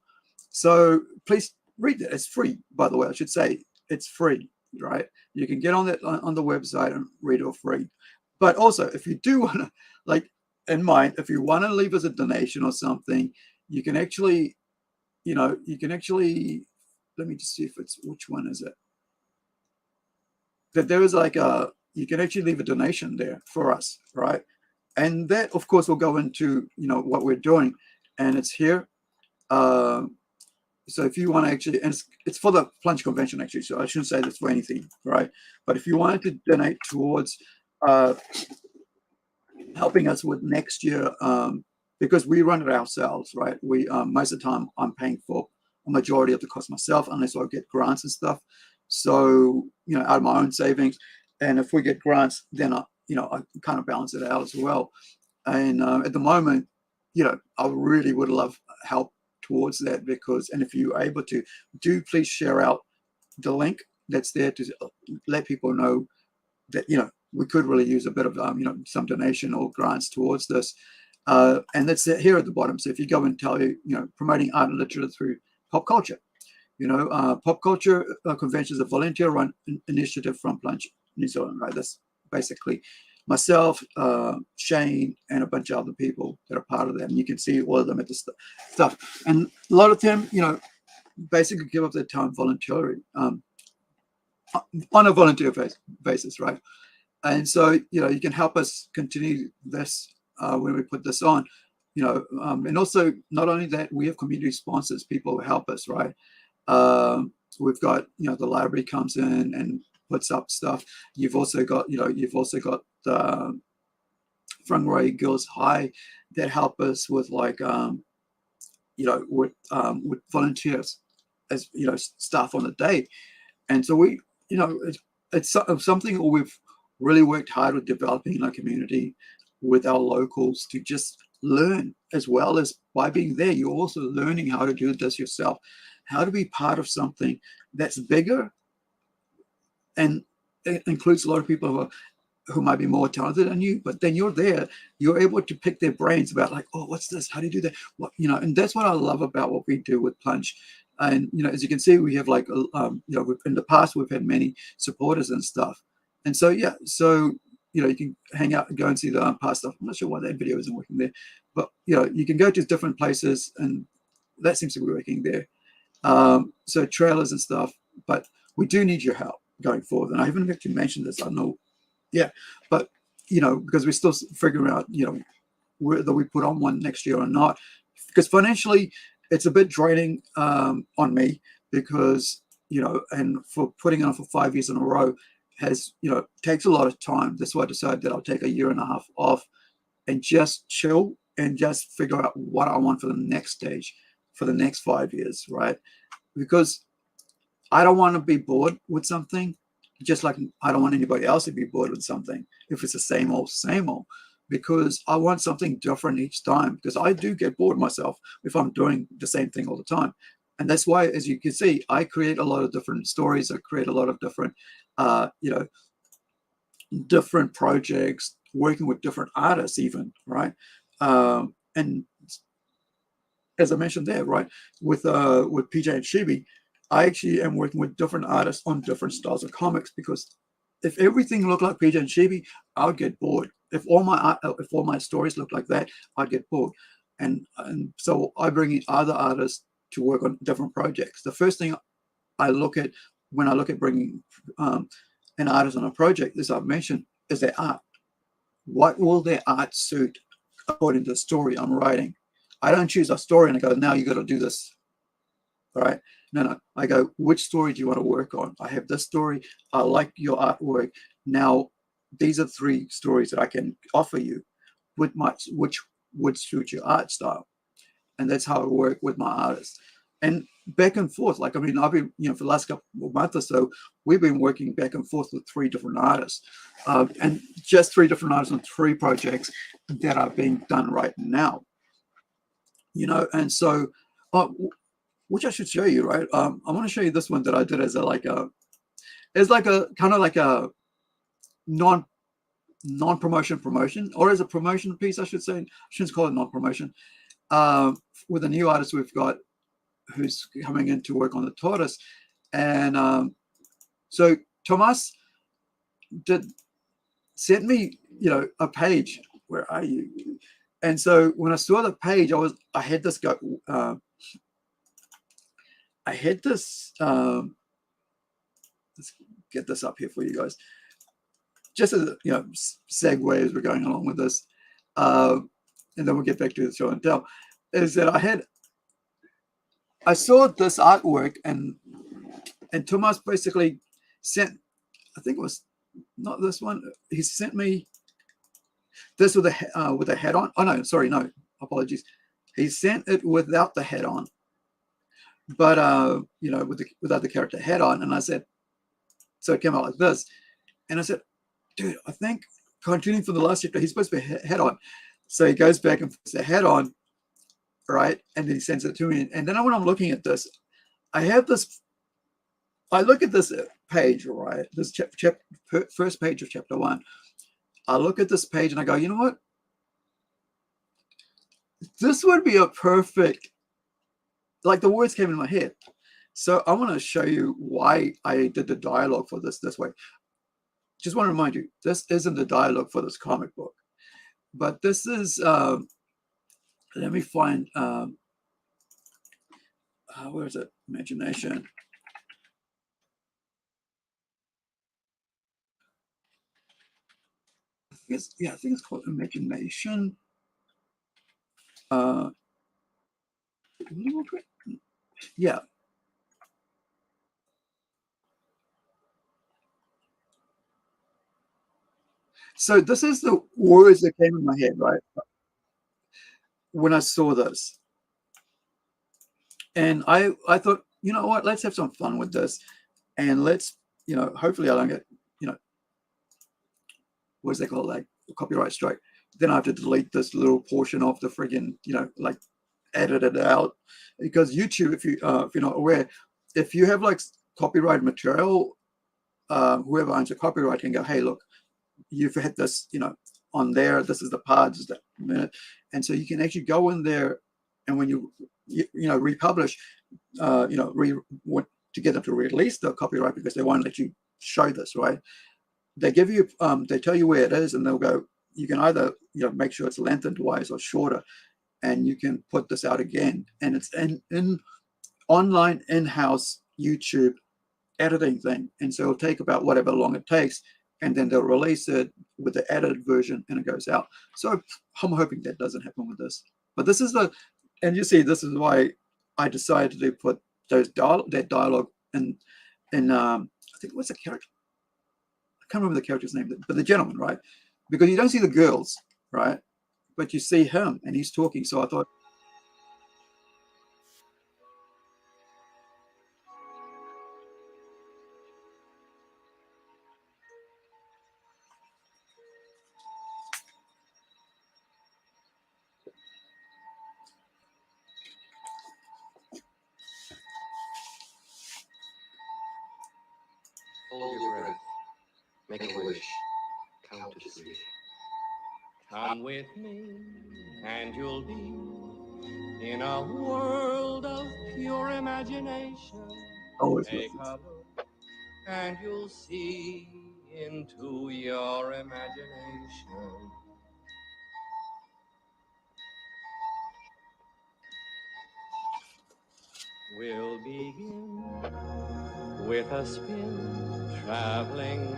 So please read it. It's free, by the way. I should say it's free, right? You can get on the website and read it for free. But also, if you do want to, if you want to leave us a donation or something, you can actually, let me just see which one is it. That there is you can actually leave a donation there for us, right? And that, of course, will go into, what we're doing. And it's here. so if you want to actually, and it's for the plunge convention actually, so I shouldn't say this for anything, right? But if you wanted to donate towards helping us with next year, because we run it ourselves, right? We most of the time I'm paying for a majority of the cost myself, unless I get grants and stuff. So out of my own savings, and if we get grants, then I kind of balance it out as well. And at the moment, I really would love help towards that, because, and if you're able to, do please share out the link that's there to let people know that we could really use a bit of some donation or grants towards this, and that's it here at the bottom. So if you go and tell promoting art and literature through pop culture, pop culture convention is a volunteer-run initiative from Plunge New Zealand, right? That's basically myself, Shane, and a bunch of other people that are part of that. And you can see all of them at the stuff. And a lot of them, basically give up their time voluntarily, on a volunteer basis, right? And so, you can help us continue this when we put this on, and also not only that, we have community sponsors, people who help us, right? We've got, the library comes in and puts up stuff. You've also got the Whangarei Girls High that help us with with volunteers as staff on the day. And so we, it's something we've really worked hard with developing in our community with our locals to just learn, as well as by being there, you're also learning how to do this yourself, how to be part of something that's bigger, and it includes a lot of people who might be more talented than you, but then you're there, you're able to pick their brains about oh, what's this? How do you do that? What, and that's what I love about what we do with Plunge. And, as you can see, we have in the past, we've had many supporters and stuff. And so, yeah, so, you can hang out and go and see the past stuff. I'm not sure why that video isn't working there, but, you can go to different places, and that seems to be working there. So trailers and stuff, but we do need your help going forward. And I haven't actually mentioned this, I know. Yeah, but, because we're still figuring out, whether we put on one next year or not, because financially it's a bit draining on me, because, and for putting on for 5 years in a row has, takes a lot of time. That's why I decided that I'll take 1.5 years off and just chill and just figure out what I want for the next stage, for the next 5 years, right? Because I don't want to be bored with something, just like I don't want anybody else to be bored with something if it's the same old, because I want something different each time, because I do get bored myself if I'm doing the same thing all the time. And that's why, as you can see, I create a lot of different stories. I create a lot of different, different projects, working with different artists even, right? And as I mentioned there, right, with PJ and Shibi, I actually am working with different artists on different styles of comics, because if everything looked like PJ and Shibi, I'd get bored. If all my stories look like that, I'd get bored. And so I bring in other artists to work on different projects. The first thing I look at when I look at bringing an artist on a project, as I've mentioned, is their art. What will their art suit according to the story I'm writing? I don't choose a story and I go, now you got to do this. All right. No. I go, which story do you want to work on? I have this story. I like your artwork. Now, these are 3 stories that I can offer you, which would suit your art style. And that's how I work with my artists. And back and forth. I've been, for the last couple of months or so, we've been working back and forth with 3 different artists. And just 3 different artists on 3 projects that are being done right now. And so, which I should show you, right? I want to show you this one that I did as a kind of like a non-promotion, or as a promotion piece, I should say. I shouldn't call it non-promotion. With a new artist we've got who's coming in to work on the tortoise. And so Tomas sent me, a page. Where are you? And so when I saw the page, I had this go. Let's get this up here for you guys. Just as a segue as we're going along with this, and then we'll get back to the show and tell. Is that I had I saw this artwork, and Thomas basically sent, I think it was not this one. He sent me this with a head on. Oh no, sorry, no, apologies. He sent it without the head on, but you know, without the character head on. And I said, so it came out like this, and I said, dude, I think continuing from the last chapter, he's supposed to be head on. So he goes back and puts the head on, right, and then he sends it to me. And then when I'm looking at this, I have this. I look at this page, right? This first page of chapter 1. I look at this page and I go, you know what? This would be a perfect, like the words came in my head. So I want to show you why I did the dialogue for this way. Just want to remind you, this isn't the dialogue for this comic book, but this is, let me find, where is it? Imagination. I think it's called Imagination. Yeah. So this is the words that came in my head, right, when I saw this. And I thought, you know what, let's have some fun with this. And let's, you know, hopefully I don't get, you know, what's they call, like, a copyright strike. Then I have to delete this little portion of the friggin', you know, like, edit it out. Because YouTube, if you're not aware, if you have like copyright material, whoever owns the copyright can go, hey, look, you've had this, you know, on there, this is the part, just a minute. And so you can actually go in there, and when you know, republish, you know, to get them to release the copyright, because they won't let you show this, right? They give you, they tell you where it is, and they'll go, you can either, you know, make sure it's lengthwise or shorter, and you can put this out again. And it's in online in-house YouTube editing thing. And so it'll take about whatever long it takes, and then they'll release it with the edited version, and it goes out. So I'm hoping that doesn't happen with this. But this is and you see, this is why I decided to put that dialogue in, I think, what's the character? I can't remember the character's name, but the gentleman, right? Because you don't see the girls, right? But you see him, and he's talking. So I thought, Hold your breath. Make a wish. Count to 3. Come with me, and you'll be in a world of pure imagination. always Take a look, and you'll see into your imagination. We'll begin with a spin, traveling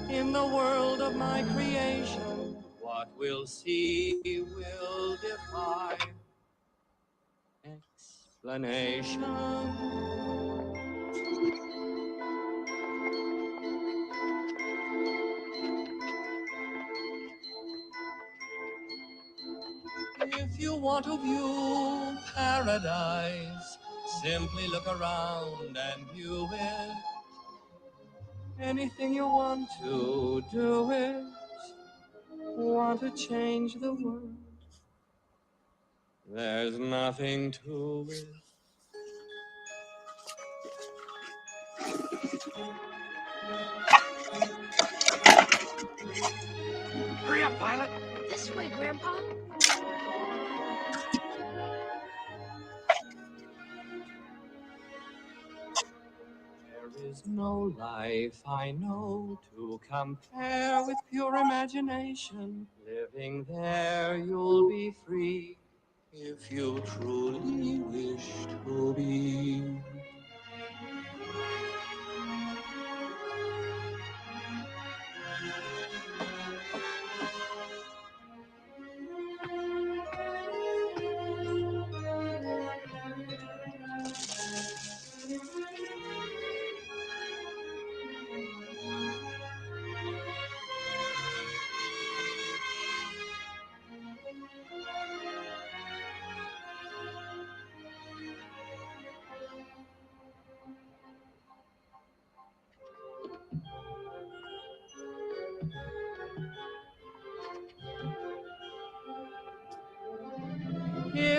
in the world of my creation. What we'll see will defy explanation. If you want to view paradise, simply look around and view it. Anything you want to do it. Want to change the world? There's nothing to it. Hurry up, Violet. This way, Grandpa. There is no life I know to compare with pure imagination. Living there, you'll be free if you truly wish to be.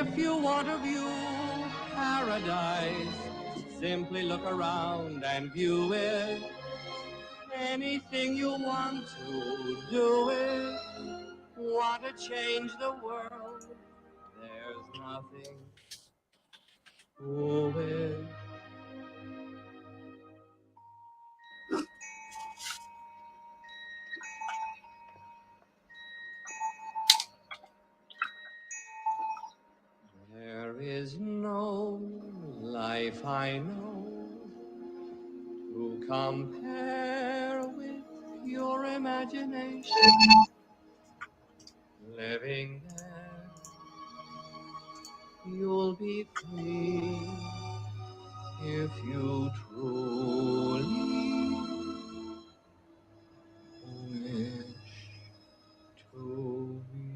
If you want to view paradise, simply look around and view it. Anything you want to do it. Want to change the world? There's nothing to it. There is no life I know to compare with your imagination. Living there, you'll be free if you truly wish to be.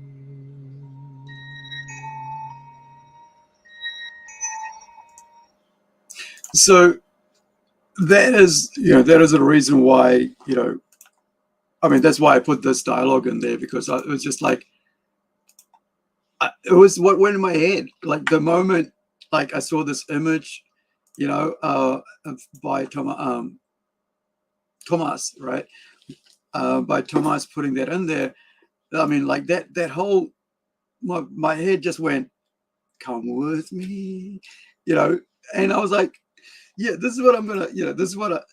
So that is, that is a reason why, I mean, that's why I put this dialogue in there, because it was just like, it was what went in my head. Like the moment, like I saw this image, by Thomas, right? By Thomas putting that in there. I mean, like that whole, my head just went, come with me, and I was like, yeah, this is what I'm gonna, this is what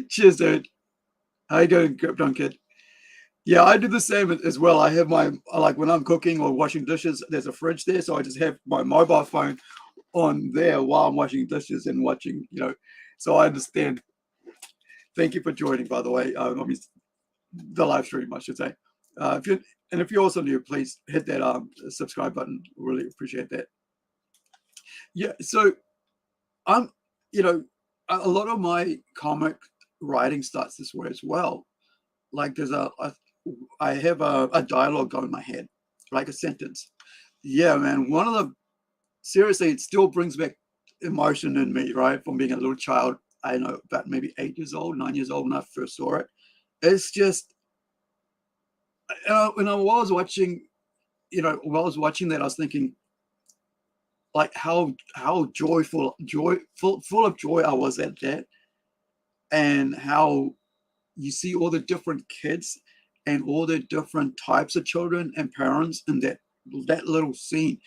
cheers, dude. How you doing, Krypton Kid? Yeah, I do the same as well. I have my, like when I'm cooking or washing dishes, there's a fridge there, so I just have my mobile phone on there while I'm washing dishes and watching, so I understand. Thank you for joining, by the way. I mean, the live stream, I should say. If you're also new, please hit that subscribe button. Really appreciate that. Yeah, so I'm, a lot of my comic writing starts this way as well. Like there's I have a dialogue going in my head, like a sentence. Yeah, man. Seriously, it still brings back emotion in me, right? From being a little child, I know about maybe 8 years old, 9 years old when I first saw it. It's just, when I was watching, while I was watching that, I was thinking, like how full of joy I was at that, and how you see all the different kids and all the different types of children and parents in that little scene.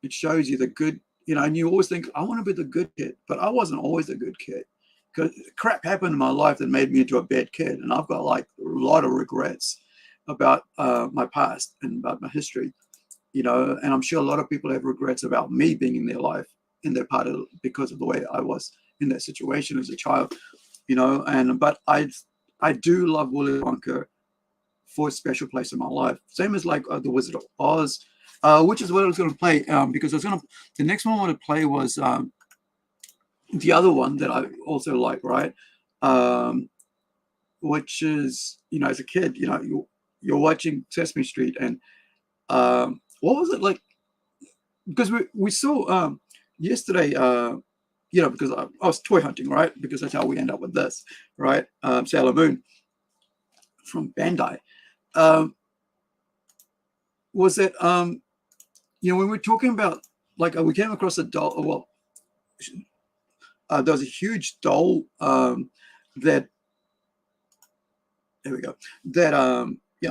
It shows you the good, and you always think, I want to be the good kid, but I wasn't always a good kid, because crap happened in my life that made me into a bad kid, and I've got like a lot of regrets about my past and about my history, and I'm sure a lot of people have regrets about me being in their life, in their part of, because of the way I was in that situation as a child, but I do love Willy Wonka for a special place in my life. Same as like The Wizard of Oz, which is what I was going to play, because the next one I want to play was the other one that I also like, right? Which is, as a kid, you're watching Sesame Street, and what was it like? Because we saw yesterday, because I was toy hunting, right? Because that's how we end up with this, right? Sailor Moon from Bandai. Was that when we're talking about, like, we came across a doll. Well, there was a huge doll that, there we go, that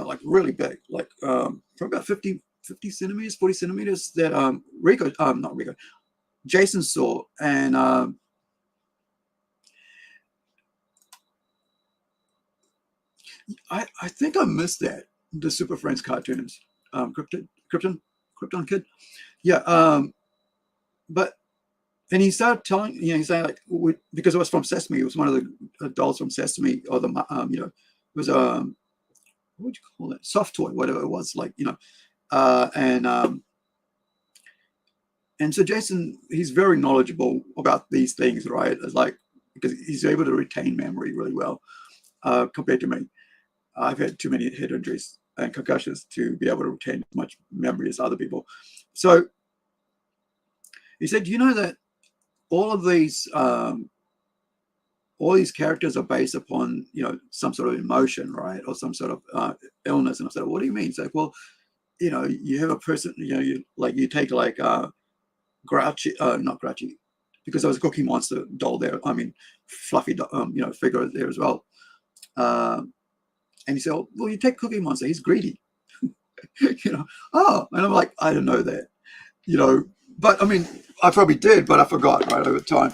like really big, like from about 50 centimeters, 40 centimeters, that not Rico, Jason saw, and I think I missed that, the Super Friends cartoons, Krypton Kid, yeah, but. And he started telling, he's saying, like, because it was from Sesame, it was one of the dolls from Sesame, or the, it was what would you call it? Soft toy, whatever it was, like, and so Jason, he's very knowledgeable about these things, right? It's like, because he's able to retain memory really well, compared to me. I've had too many head injuries and concussions to be able to retain as much memory as other people. So he said, that all of these all these characters are based upon, you know, some sort of emotion, right, or some sort of illness. And I said, what do you mean? It's like, well, you know, you have a person, you know, you take like Grouchy, not Grouchy, because there was a Cookie Monster doll there. I mean, fluffy, you know, figure there as well. And you say, oh, well, you take Cookie Monster, he's greedy. You know, oh, and I'm like, I don't know that, you know, but I mean, I probably did, but I forgot right over time.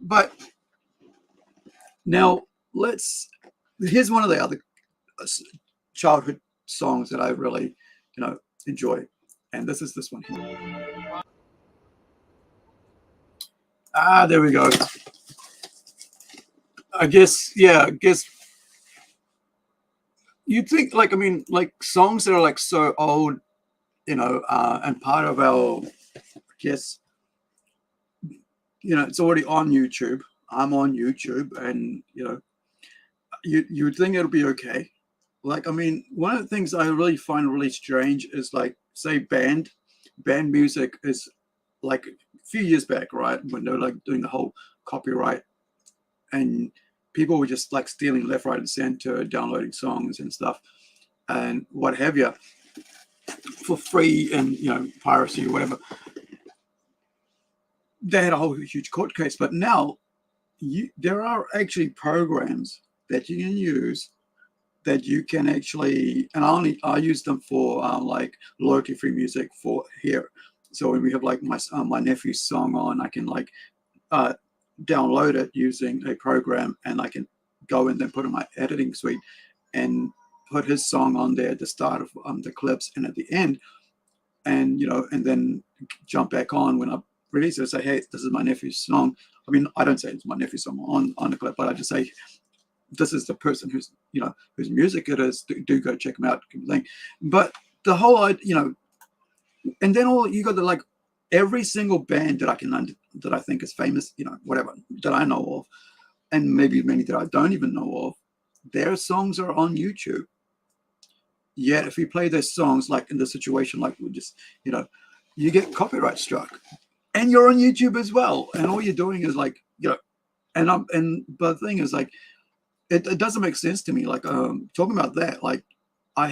But now here's one of the other childhood songs that I really, you know, enjoy. And this is this one here. Ah, there we go. I guess you'd think, like, I mean, like songs that are like so old, you know, and part of our, I guess, you know, it's already on YouTube. I'm on YouTube, and you know, you would think it'll be okay. Like, I mean, one of the things I really find really strange is, like, say band music is like a few years back, right, when they were like doing the whole copyright, and people were just like stealing left, right, and center, downloading songs and stuff and what have you for free, and you know, piracy or whatever. They had a whole huge court case. But now there are actually programs that you can use that you can actually, and I use them for like royalty-free music for here. So when we have like my nephew's song on, I can like download it using a program, and I can go in and put in my editing suite and put his song on there at the start of the clips and at the end, and you know, and then jump back on when I release it. Say, hey, this is my nephew's song. I mean, I don't say it's my nephew's song on the clip, but I just say, this is the person who's, you know, whose music it is. Do go check them out. But the whole, you know, and then all you got the, like, every single band that I think is famous, you know, whatever, that I know of, and maybe many that I don't even know of, their songs are on YouTube. Yet if you play their songs, like in the situation like we just, you know, you get copyright struck, and you're on YouTube as well, and all you're doing is like, you know, but the thing is, like, it doesn't make sense to me. Like, talking about that, like, I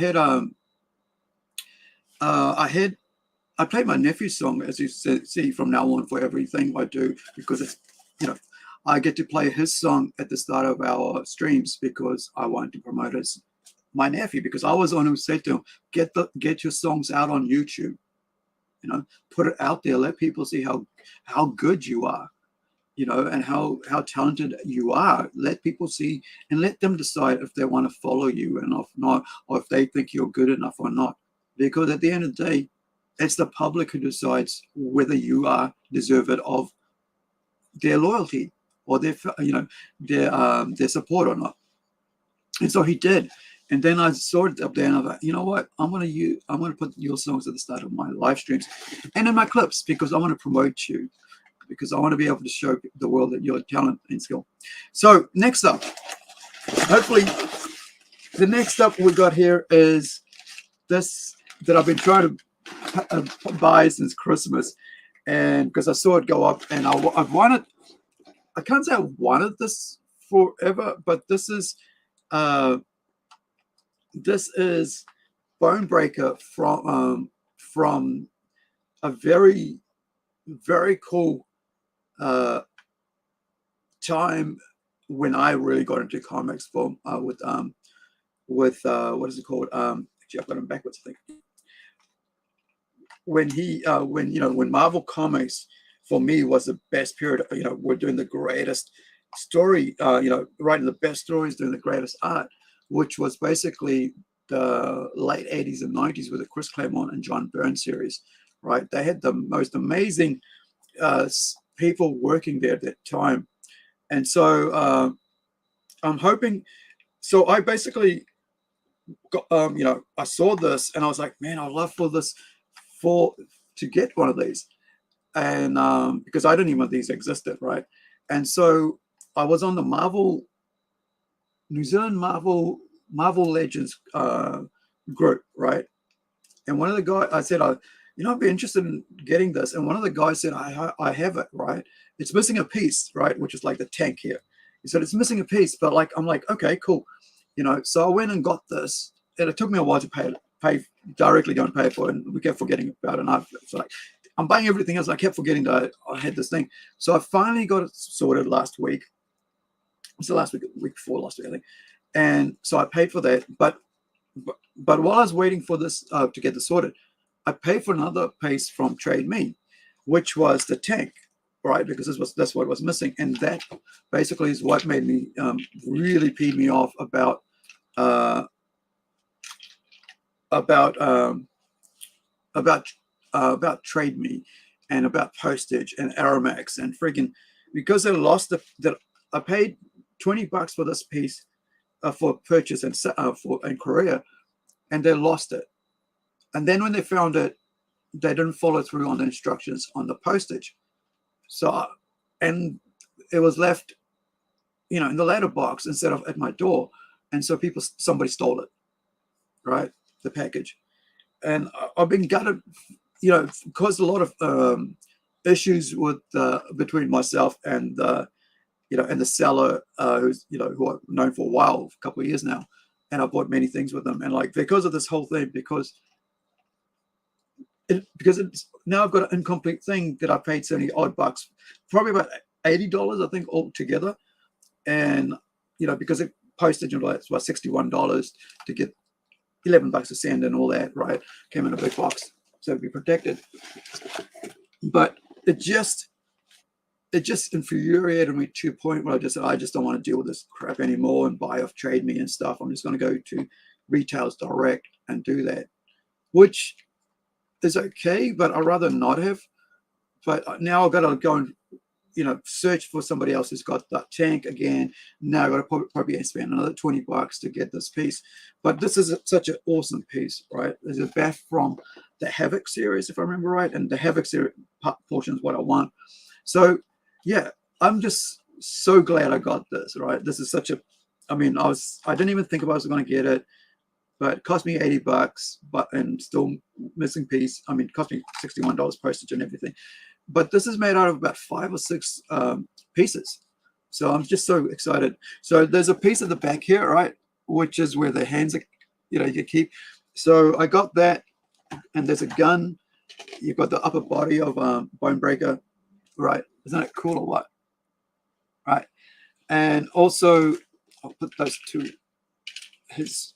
played my nephew's song, as you see, from now on for everything I do, because it's, you know, I get to play his song at the start of our streams because I want to promote my nephew, because I was on who said to him, get your songs out on YouTube, you know, put it out there, let people see how good you are, you know, and how talented you are. Let people see, and let them decide if they want to follow you and if not, or if they think you're good enough or not. Because at the end of the day, it's the public who decides whether you are deserving of their loyalty or their, you know, their support or not. And so he did. And then I saw it up there, and I thought, you know what? I'm gonna put your songs at the start of my live streams and in my clips, because I want to promote you, because I want to be able to show the world that you're talent and skill. So next up, hopefully, the next up we got here is this that I've been trying to buy since Christmas, and because I saw it go up, and I've wanted. I can't say I wanted this forever, but this is Bone Breaker from a very, very cool time when I really got into comics with what is it called? Actually, I've got them backwards, I think. When Marvel Comics for me was the best period. You know, we're doing the greatest story. Writing the best stories, doing the greatest art, which was basically the late 80s and 90s with the Chris Claremont and John Byrne series. Right, they had the most amazing people working there at that time, and so I'm hoping. So I basically got, I saw this and I was like, man, I'd love to get one of these, and because I didn't even know these existed, right? And so I was on the New Zealand Marvel Legends group, right? And one of the guys, I said, I'd be interested in getting this. And one of the guys said, I have it, right? It's missing a piece, right? Which is like the tank here. He said, it's missing a piece, but like, I'm like, okay, cool. You know, so I went and got this, and it took me a while to pay directly, go and pay for it, and we kept forgetting about it. And I was like, I'm buying everything else. I kept forgetting that I had this thing. So I finally got it sorted last week. So last week, week before last week, I think. And so I paid for that. But while I was waiting for this to get this sorted, I paid for another piece from Trade Me, which was the tank, right? Because that's what was missing. And that basically is what made me really peed me off about Trade Me and about postage and Aromax and friggin', because they lost that I paid $20 for this piece for purchase and in Korea, and they lost it. And then when they found it, they didn't follow through on the instructions on the postage. So, and it was left, you know, in the letterbox instead of at my door. And so somebody stole it, right? The package. And I've been gutted, you know, caused a lot of issues with between myself and you know, and the seller, who's, you know, who I've known for a while, a couple of years now, and I bought many things with them. And like, because of this whole thing, because it's now I've got an incomplete thing that I paid 70 odd bucks, probably about $80, I think, altogether. And, you know, because it postage and all that's about $61 to get $11 to send and all that, right? Came in a big box, so it'd be protected. But it just infuriated me to a point where I just don't want to deal with this crap anymore and buy off Trade Me and stuff. I'm just going to go to retailers direct and do that, which is okay, but I'd rather not have. But now I've got to go and, you know, search for somebody else who's got that tank again. Now I've got to probably spend another $20 to get this piece. But this is such an awesome piece, right? There's a bath from the Havoc series, if I remember right, and the Havoc series portion is what I want. So yeah, I'm just so glad I got this, right? This is such a, I mean, I didn't even think I was going to get it, but it cost me $80, and still missing piece. I mean, it cost me $61 postage and everything. But this is made out of about 5 or 6 pieces. So I'm just so excited. So there's a piece at the back here, right, which is where the hands are, you know, you keep. So I got that, and there's a gun. You've got the upper body of Bone Breaker, right? Isn't it cool or what? Right. And also, I'll put those to his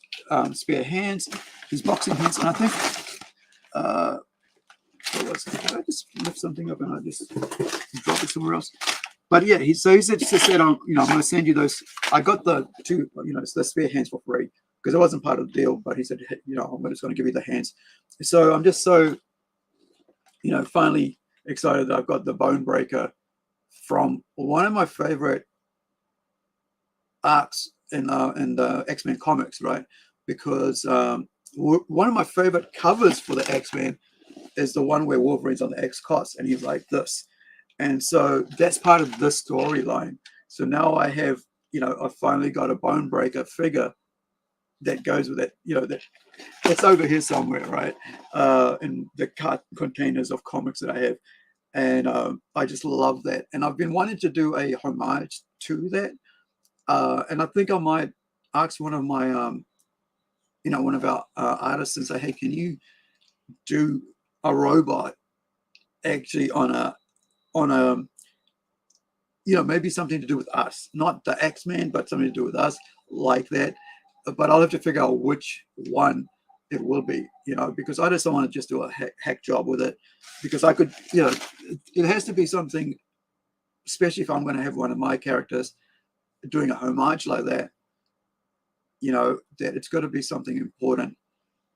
spare hands, his boxing hands, and I think did I just lift something up and I just drop it somewhere else? But yeah, he said, you know, I'm going to send you those. I got the 2, you know, it's the spare hands for free because it wasn't part of the deal. But he said, hey, you know, I'm just going to give you the hands. So I'm just so, you know, finally excited that I've got the Bone Breaker from one of my favorite arcs in the X-Men comics, right? Because one of my favorite covers for the X-Men is the one where Wolverine's on the X-Cos and he's like this. And so that's part of this storyline. So now I have, you know, I finally got a Bone Breaker figure that goes with it. You know, it's over here somewhere, right? In the containers of comics that I have. And I just love that. And I've been wanting to do a homage to that. And I think I might ask one of my, you know, one of our artists and say, hey, can you do a robot actually on a, you know, maybe something to do with us, not the X-Men, but something to do with us like that. But I'll have to figure out which one it will be, you know, because I just don't want to just do a hack job with it, because I could, you know, it has to be something, especially if I'm going to have one of my characters doing a homage like that, you know, that it's got to be something important,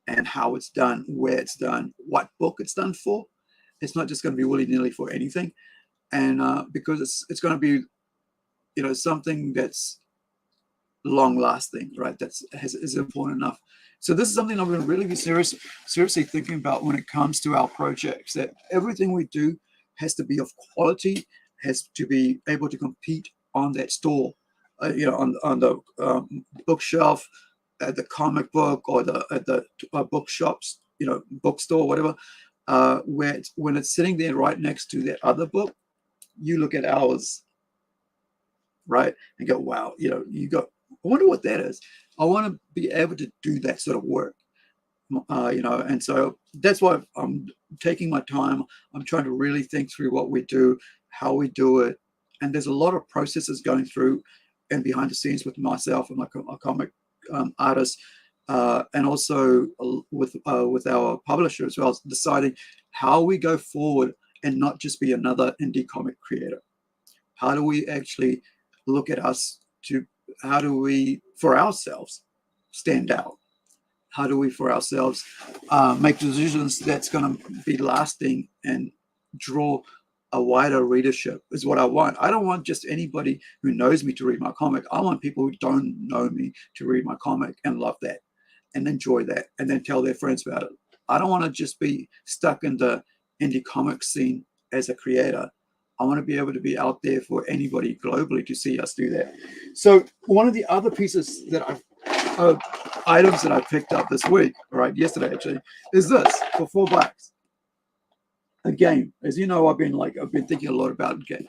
and how it's done, where it's done, what book it's done for. It's not just going to be willy-nilly for anything. And because it's going to be, you know, something that's long-lasting, right? Is important enough. So this is something I'm going to really be seriously thinking about when it comes to our projects, that everything we do has to be of quality, has to be able to compete on that store, you know, on the bookshelf, at the comic book, or at the bookshops, you know, bookstore, whatever, where when it's sitting there right next to that other book, you look at ours, right? And go, wow, you know, you go, I wonder what that is. I want to be able to do that sort of work. You know, and so that's why I'm taking my time. I'm trying to really think through what we do, how we do it, and there's a lot of processes going through and behind the scenes with myself and my comic artists, and also with our publisher as well, deciding how we go forward and not just be another indie comic creator. How do we actually look at us to? How do we, for ourselves, stand out? How do we, for ourselves, make decisions that's going to be lasting and draw a wider readership is what I want. I don't want just anybody who knows me to read my comic. I want people who don't know me to read my comic and love that and enjoy that and then tell their friends about it. I don't want to just be stuck in the indie comic scene as a creator. I want to be able to be out there for anybody globally to see us do that. So one of the other pieces that items that I picked up this week, right, yesterday actually, is this for $4. A game. As you know, I've been thinking a lot about you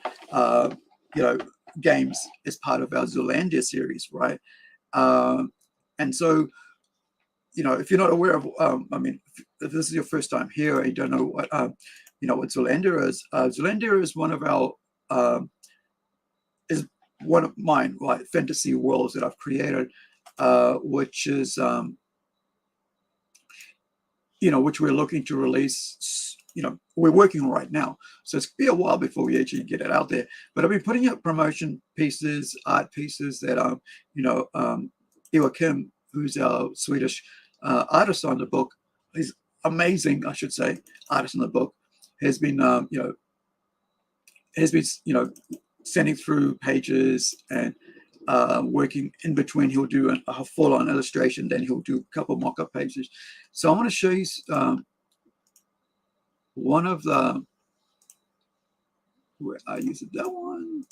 know, games as part of our Zoolander series, right? And so, you know, if you're not aware of, I mean, if this is your first time here and you don't know what, you know, what Zoolander is one of our, is one of mine, like fantasy worlds that I've created, which is, you know, which we're looking to release. You know, we're working on right now, so it's be a while before we actually get it out there. But I've been putting up promotion pieces, art pieces that you know, Iwa Kim, who's our Swedish artist on the book, he's amazing, I should say, artist on the book, has been you know, sending through pages and working in between. He'll do a full-on illustration, then he'll do a couple mock-up pages. So I want to show you one of the, where I use it, that one.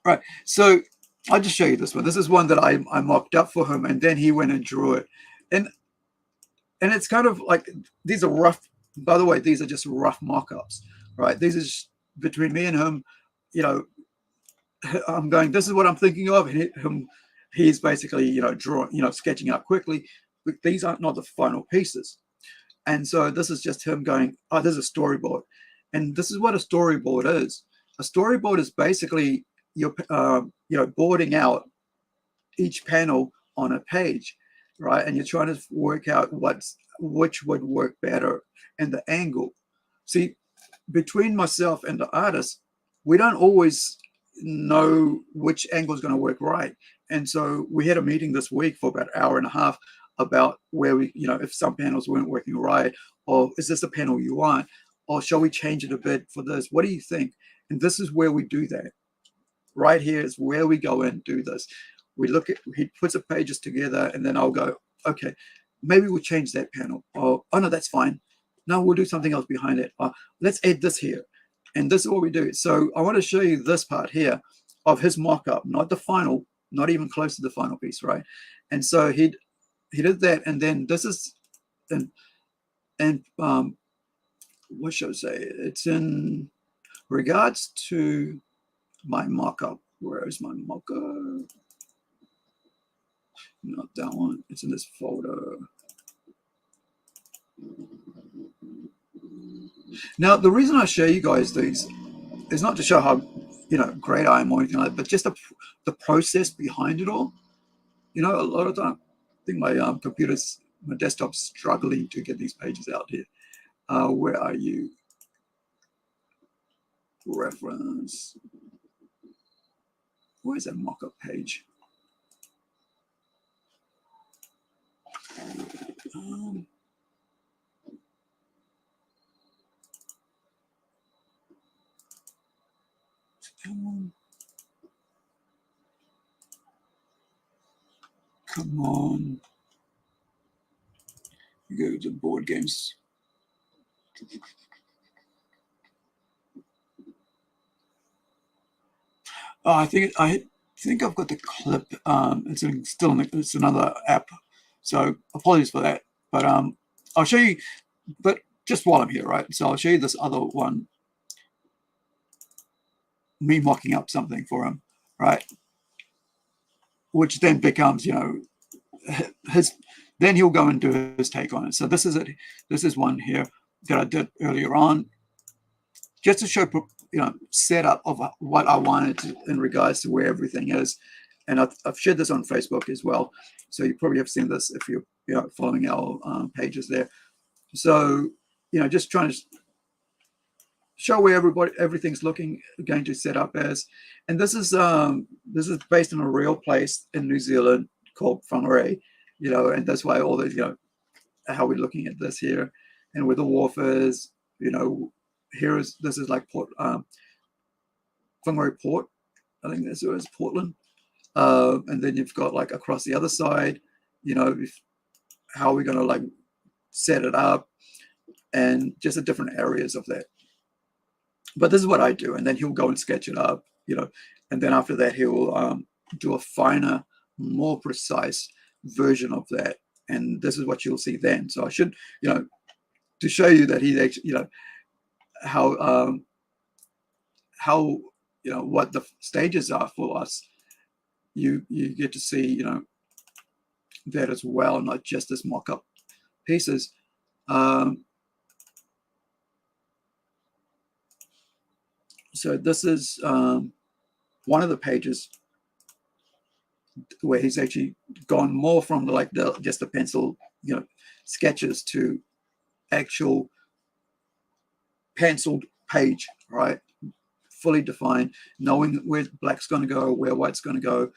Right, so I'll just show you this one. This is one that I mocked up for him, and then he went and drew it. And it's kind of like, these are rough, by the way, these are just rough mock-ups, right? These are just between me and him, you know. I'm going, this is what I'm thinking of, and he's basically, you know, drawing, you know, sketching out quickly. But these aren't not the final pieces. And so this is just him going, oh, there's a storyboard. And this is what a storyboard is. A storyboard is basically you're, you know, boarding out each panel on a page, right? And you're trying to work out which would work better and the angle. See, between myself and the artist, we don't always know which angle is going to work right. And so we had a meeting this week for about an hour and a half about where we, you know, if some panels weren't working right, or is this the panel you want, or shall we change it a bit for this? What do you think? And this is where we do that. Right here is where we go and do this. We look at, he puts the pages together, and then I'll go, okay, maybe we'll change that panel. Or, oh no, that's fine. No, we'll do something else behind it. Let's add this here. And this is what we do. So I want to show you this part here of his mock-up, not the final, not even close to the final piece, right? And so he did that, and then this is, and what should I say? It's in regards to my mock-up. Where is my mock-up? Not that one. It's in this folder. Now, the reason I show you guys these is not to show how, you know, great I am or anything like that, but just the process behind it all. You know, a lot of time, I think my my desktop's struggling to get these pages out here. Where are you? Reference. Where's that mock-up page? Come on. You go to board games. Oh, I think I've got the clip. It's another app, so apologies for that. But I'll show you. But just while I'm here, right? So I'll show you this other one. me mocking up something for him, right? Which then becomes, you know, his, then he'll go and do his take on it. So this is it. This is one here that I did earlier on, just to show, you know, setup of what I wanted to, in regards to where everything is. And I've shared this on Facebook as well. So you probably have seen this if you're, you know, following our pages there. So, you know, just trying to show where everything's going to set up as. And this is based on a real place in New Zealand called Whangarei, you know, and that's why all the, you know, how we're looking at this here, and where the wharf is, you know, this is like Port, Whangarei Port, I think this is Portland. And then you've got like across the other side, you know, how we're going to like set it up, and just the different areas of that. But this is what I do, and then he'll go and sketch it up, you know, and then after that he'll do a finer, more precise version of that, and this is what you'll see then. So I should, you know, to show you that he's actually, you know, how you know what the stages are for us. You get to see, you know, that as well, not just as mock-up pieces. So this is one of the pages where he's actually gone more from like just the pencil, you know, sketches to actual penciled page, right? Fully defined, knowing where black's going to go, where white's going to go,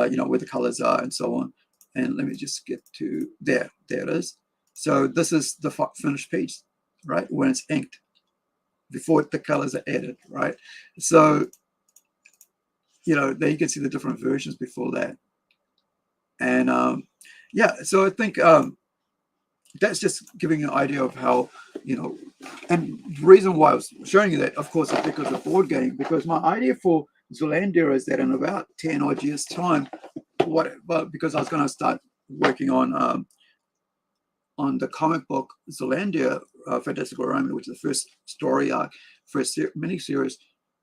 you know, where the colors are, and so on. And let me just get to there. There it is. So this is the finished piece, right? When it's inked, before the colors are added, right? So, you know, there you can see the different versions before that. And yeah, so I think that's just giving you an idea of how, you know, and the reason why I was showing you that, of course, is because of board game, because my idea for Zealandia is that in about 10 odd years time, because I was going to start working on the comic book Zealandia, Fantastical Roman, which is the first story arc, first mini-series,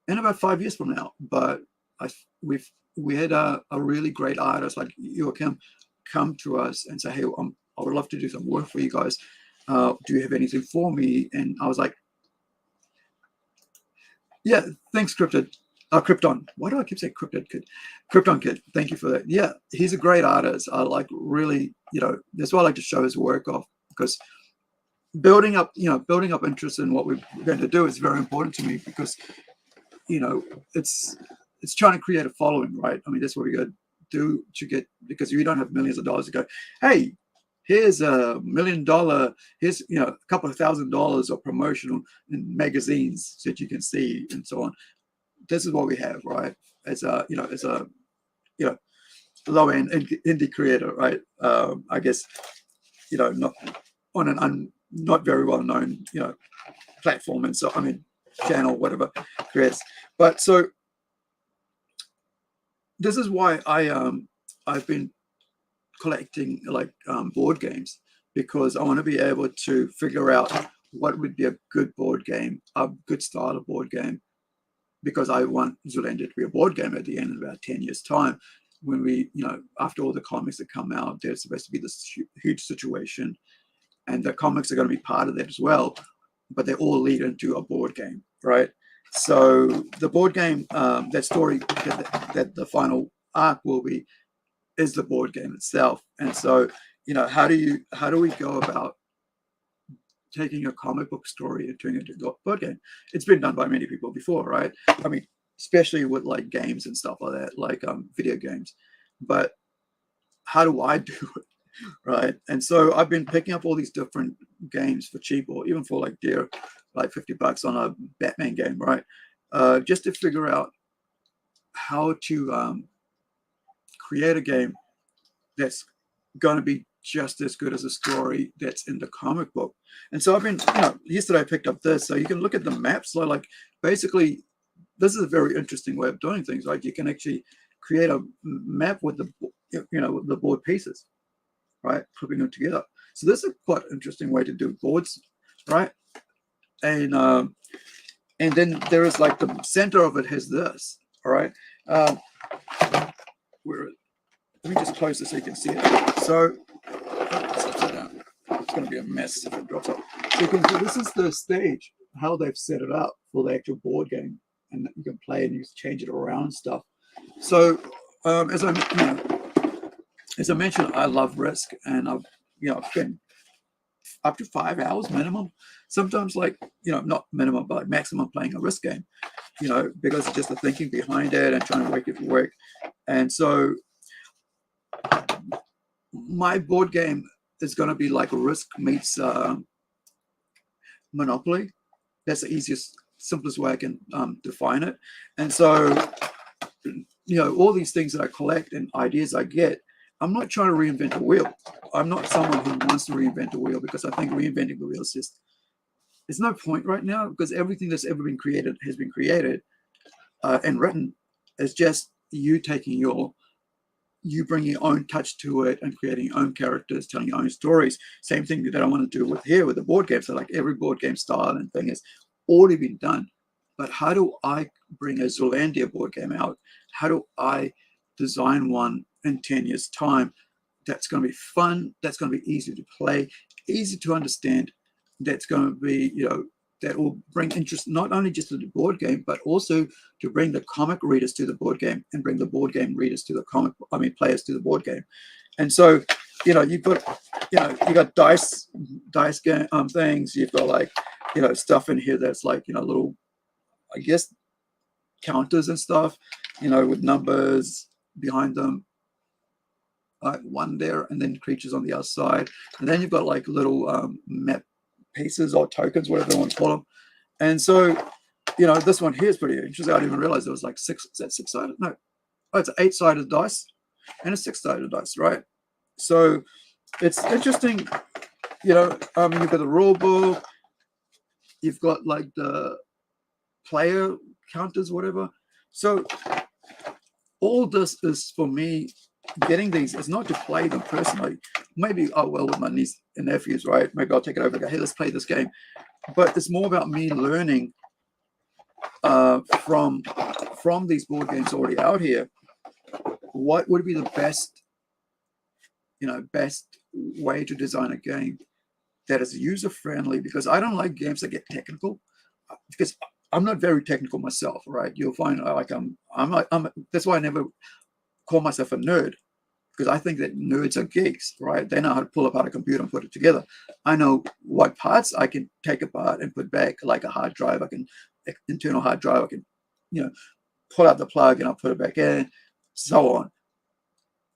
in about 5 years from now. But we had a really great artist like Joachim come to us and say, hey, I would love to do some work for you guys. Do you have anything for me? And I was like, yeah, thanks, Krypton. Why do I keep saying Krypton Kid? Krypton Kid, thank you for that. Yeah, he's a great artist. I like really, you know, that's why I like to show his work off, because building up interest in what we're going to do is very important to me, because, you know, it's trying to create a following, right? I mean, that's what we got to do to get, because you don't have millions of dollars to go, hey, here's $1 million, here's, you know, a couple of $1,000 of promotional in magazines that you can see, and so on. This is what we have, right? As a, you know, low end indie creator, right? I guess, you know, not on an not very well known, you know, platform, and so, I mean, channel, whatever creates. But so this is why I've been collecting like board games, because I want to be able to figure out what would be a good board game, a good style of board game, because I want Zealandia to be a board game at the end of about 10 years time, when we, you know, after all the comics that come out, there's supposed to be this huge situation, and the comics are going to be part of that as well, but they all lead into a board game, right? So the board game, that story, that the final arc will be, is the board game itself. And so, you know, how do we go about taking a comic book story and turning it into a board game? It's been done by many people before, right? I mean, especially with like games and stuff like that, like video games. But how do I do it, right? And so I've been picking up all these different games for cheap, or even for like dear, like $50 on a Batman game, right? Just to figure out how to create a game that's going to be just as good as a story that's in the comic book. And so I've been, you know, yesterday I picked up this, so you can look at the maps. So like, basically, this is a very interesting way of doing things, right? You can actually create a map with the, you know, the board pieces, right? Clipping them together. So this is quite an interesting way to do boards, right? And And then there is like the center of it has this. All right. Where, let me just close this so you can see it. So it's upside down. It's going to be a mess if it drops off. So you can see this is the stage, how they've set it up for the actual board game, and you can play and you change it around and stuff. So as I mentioned, I love Risk, and I've been up to 5 hours minimum. Sometimes not minimum, but maximum playing a Risk game, because it's just the thinking behind it and trying to make it work. And so my board game is going to be like Risk meets Monopoly. That's the easiest, simplest way I can define it. And so, all these things that I collect and ideas I get, I'm not trying to reinvent the wheel. I'm not someone who wants to reinvent the wheel, because I think reinventing the wheel is just, there's no point right now, because everything that's ever been created has been created and written. It's just you bringing your own touch to it and creating your own characters, telling your own stories. Same thing that I want to do with the board games. So like every board game style and thing has already been done. But how do I bring a Zealandia board game out? How do I design one in 10 years' time that's going to be fun, that's going to be easy to play, easy to understand, that's going to be, that will bring interest not only just to the board game, but also to bring the comic readers to the board game and bring the board game readers to the players to the board game. And so, you've got, you got dice game things. You've got stuff in here that's little, I guess, counters and stuff, with numbers behind them. One there, and then creatures on the other side. And then you've got little map pieces or tokens, whatever you want to call them. And so, this one here is pretty interesting. I didn't even realize it was six. Is that six-sided? No. Oh, it's an 8-sided dice and a 6-sided dice, right? So it's interesting. You've got the rule book. You've got the player counters, whatever. So all this is for me. Getting these is not to play them personally. Maybe with my niece and nephews, right? Maybe I'll take it over and go, hey, let's play this game. But it's more about me learning from these board games already out here. What would be the best way to design a game that is user friendly? Because I don't like games that get technical, because I'm not very technical myself, right? You'll find that's why I never call myself a nerd, because I think that nerds are geeks, right? They know how to pull apart a computer and put it together. I know what parts I can take apart and put back, like a hard drive. Internal hard drive, I can, pull out the plug and I'll put it back in, so on.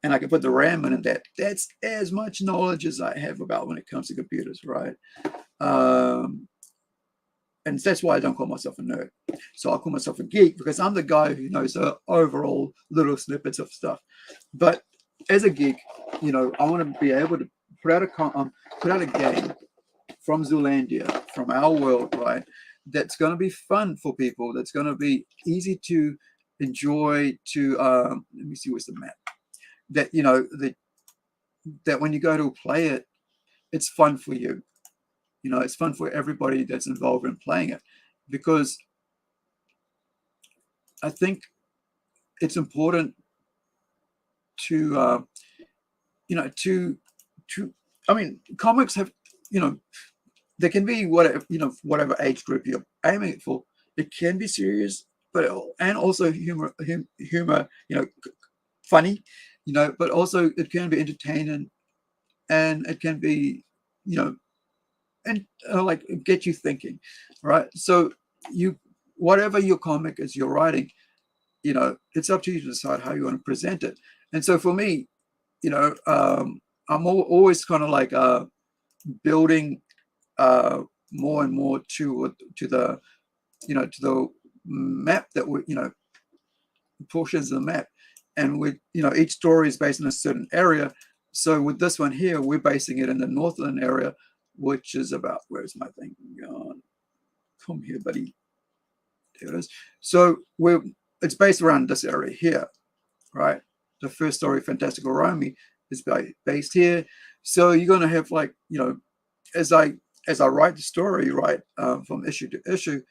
And I can put the RAM in that. That's as much knowledge as I have about when it comes to computers, right? And that's why I don't call myself a nerd. So I call myself a geek, because I'm the guy who knows the overall little snippets of stuff. But as a geek, I want to be able to put out a game from Zealandia, from our world, right? That's going to be fun for people. That's going to be easy to enjoy. Let me see, where's the map? That that when you go to play it, it's fun for you. It's fun for everybody that's involved in playing it, because I think it's important to, comics have, they can be whatever age group you're aiming it for. It can be serious, and also humor, funny, but also it can be entertaining, and it can be, and get you thinking, right? So whatever your comic is you're writing, it's up to you to decide how you want to present it. And so for me, I'm always kind of building more and more to the map that we portions of the map, and with each story is based in a certain area. So with this one here, we're basing it in the northern area, which is about, where's my thing gone? Come here, buddy. There it is. So it's based around this area here, right? The first story, Fantastical Romy, is based here. So you're going to have as I write the story, right, from issue to issue,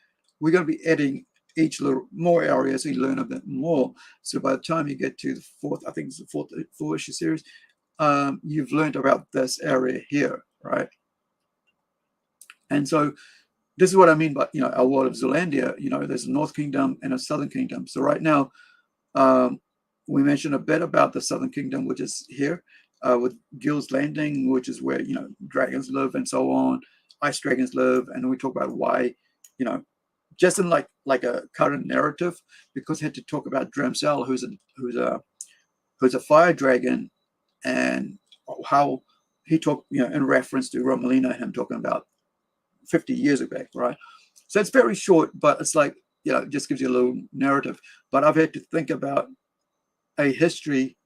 we're going to be adding each little more areas, so you learn a bit more. So by the time you get to the fourth, I think it's the four issue series, you've learned about this area here, right? And so this is what I mean by, our world of Zealandia. There's a North Kingdom and a Southern Kingdom. So right now, we mentioned a bit about the Southern Kingdom, which is here, with Gil's Landing, which is where, dragons live and so on, ice dragons live. And we talk about why, just in like a current narrative, because he had to talk about Dramsel, who's a fire dragon, and how he talked, in reference to Romalina, him talking about 50 years ago, right? So it's very short, but it's like, it just gives you a little narrative. But I've had to think about a history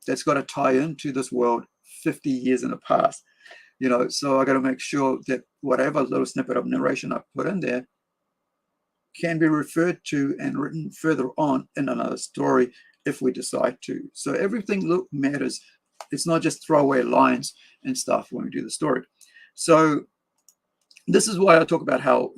that's got to tie into this world 50 years in the past, so I got to make sure that whatever little snippet of narration I put in there can be referred to and written further on in another story if we decide to. So everything matters. It's not just throwaway lines and stuff when we do the story. So this is why I talk about how,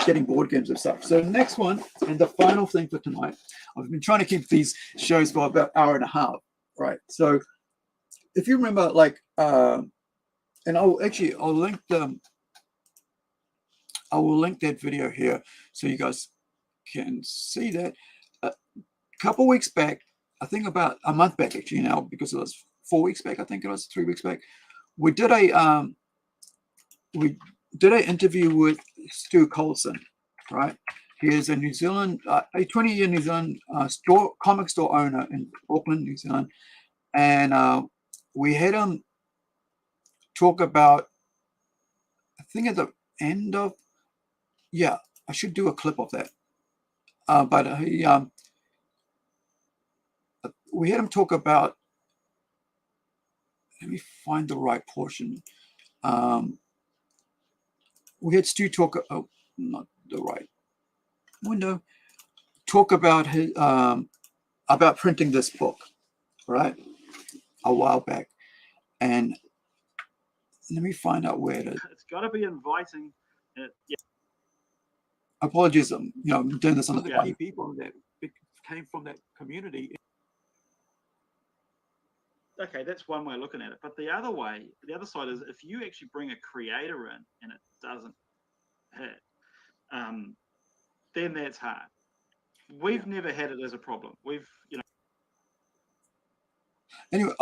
getting board games and stuff. So next one, and the final thing for tonight, I've been trying to keep these shows for about an hour and a half, right? So if you remember, and I'll link I will link that video here so you guys can see that. A couple weeks back, I think about a month back actually now, because it was 4 weeks back, I think it was 3 weeks back, we did an interview with Stu Colson, right? He is a New Zealand, a 20-year New Zealand comic store owner in Auckland, New Zealand, and we had him talk about, I think at the end of, I should do a clip of that, but we had him talk about, let me find the right portion. We had Stu talk, not the right window, talk about his about printing this book, right, a while back. And let me find out where it is. It's got to be inviting. Apologies, I'm doing this on the people that came from that community. Okay, that's one way of looking at it. But the other side is, if you actually bring a creator in and it doesn't hit, then that's hard. We've never had it as a problem. We've, Anyway,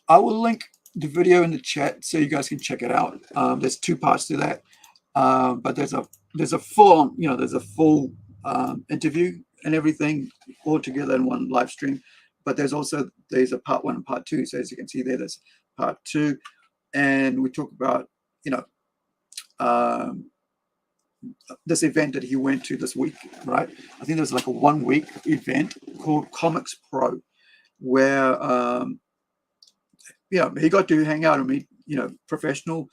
I will link the video in the chat so you guys can check it out. There's two parts to that, but there's a full, there's a full interview and everything all together in one live stream. But there's a part 1 and part 2. So as you can see there's part 2, and we talk about, this event that he went to this week, right? I think there's like a 1-week event called Comics Pro, where he got to hang out and meet professional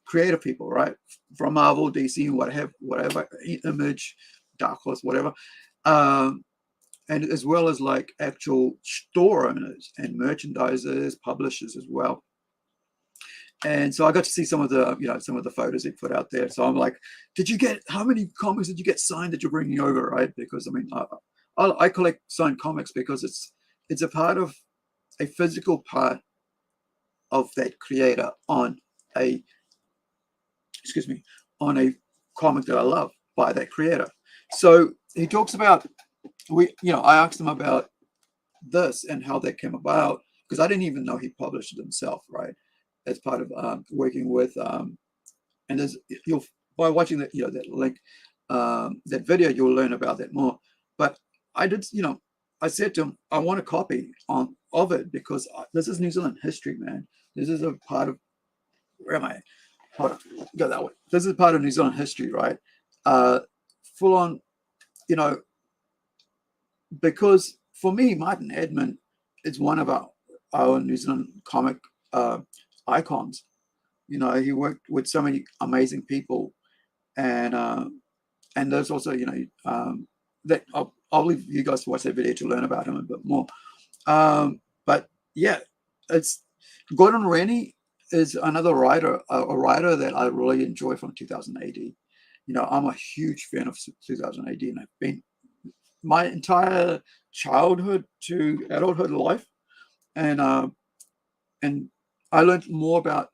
creative people, right, from Marvel, DC, whatever, Image, Dark Horse, whatever, and as well as like actual store owners and merchandisers, publishers as well. And so I got to see some of the photos he put out there. So I'm like, how many comics did you get signed that you're bringing over, right? Because I mean, I collect signed comics because it's a part of a physical part of that creator on a comic that I love by that creator. So he talks about, I asked him about this and how that came about, because I didn't even know he published it himself, right? As part of working with, and by watching that, that link, that video, you'll learn about that more. But I did, I said to him, I want a copy of it, because this is New Zealand history, man. This is a part of, where am I? Hold on, go that way. This is part of New Zealand history, right? Full on, because for me, Martin Edmund is one of our New Zealand comic icons. He worked with so many amazing people, and there's also, that I'll leave you guys to watch that video to learn about him a bit more. But yeah, it's Gordon Rennie. is another writer, a writer that I really enjoy from 2000 AD. You know, I'm a huge fan of 2000 AD, and I've been my entire childhood to adulthood life, and I learned more about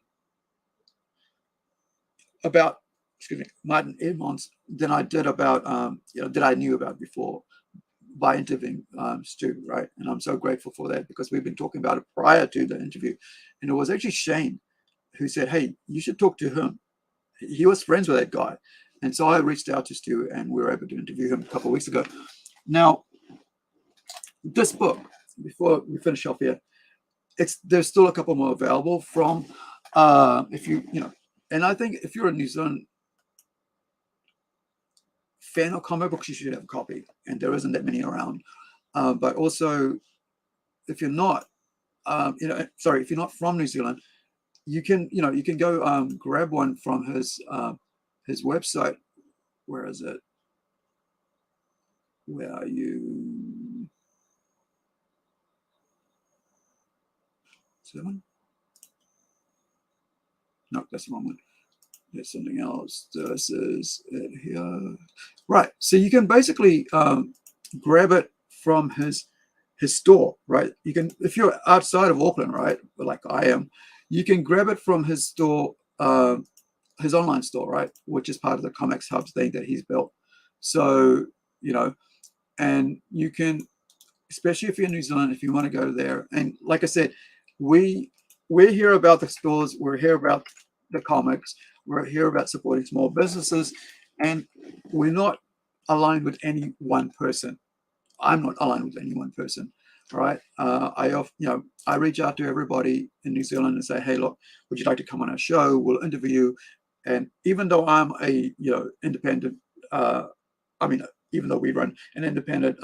excuse me, Martin Edmonds than I did about that I knew about before by interviewing Stu, right? And I'm so grateful for that, because we've been talking about it prior to the interview, and it was actually Shane who said, "Hey, you should talk to him." He was friends with that guy, and so I reached out to Stu, and we were able to interview him a couple of weeks ago. Now, this book, before we finish off here, there's still a couple more available from if you know, and I think if you're a New Zealand fan of comic books, you should have a copy, and there isn't that many around. But also, if you're not, if you're not from New Zealand, you can go grab one from his website. Where is it? Where are you? 7? No, that's the wrong one. There's something else. This is it here. Right. So you can basically grab it from his store, right? You can, if you're outside of Auckland, right, like I am, you can grab it from his store, his online store, right, which is part of the Comics Hub thing that he's built. So, you know, and you can, especially if you're in New Zealand, if you want to go there. And like I said, we're here about the stores, we're here about the comics, we're here about supporting small businesses, and we're not aligned with any one person. I'm not aligned with any one person, right? I reach out to everybody in New Zealand and say, hey, look, would you like to come on our show? We'll interview you. And even though I'm a independent, even though we run an independent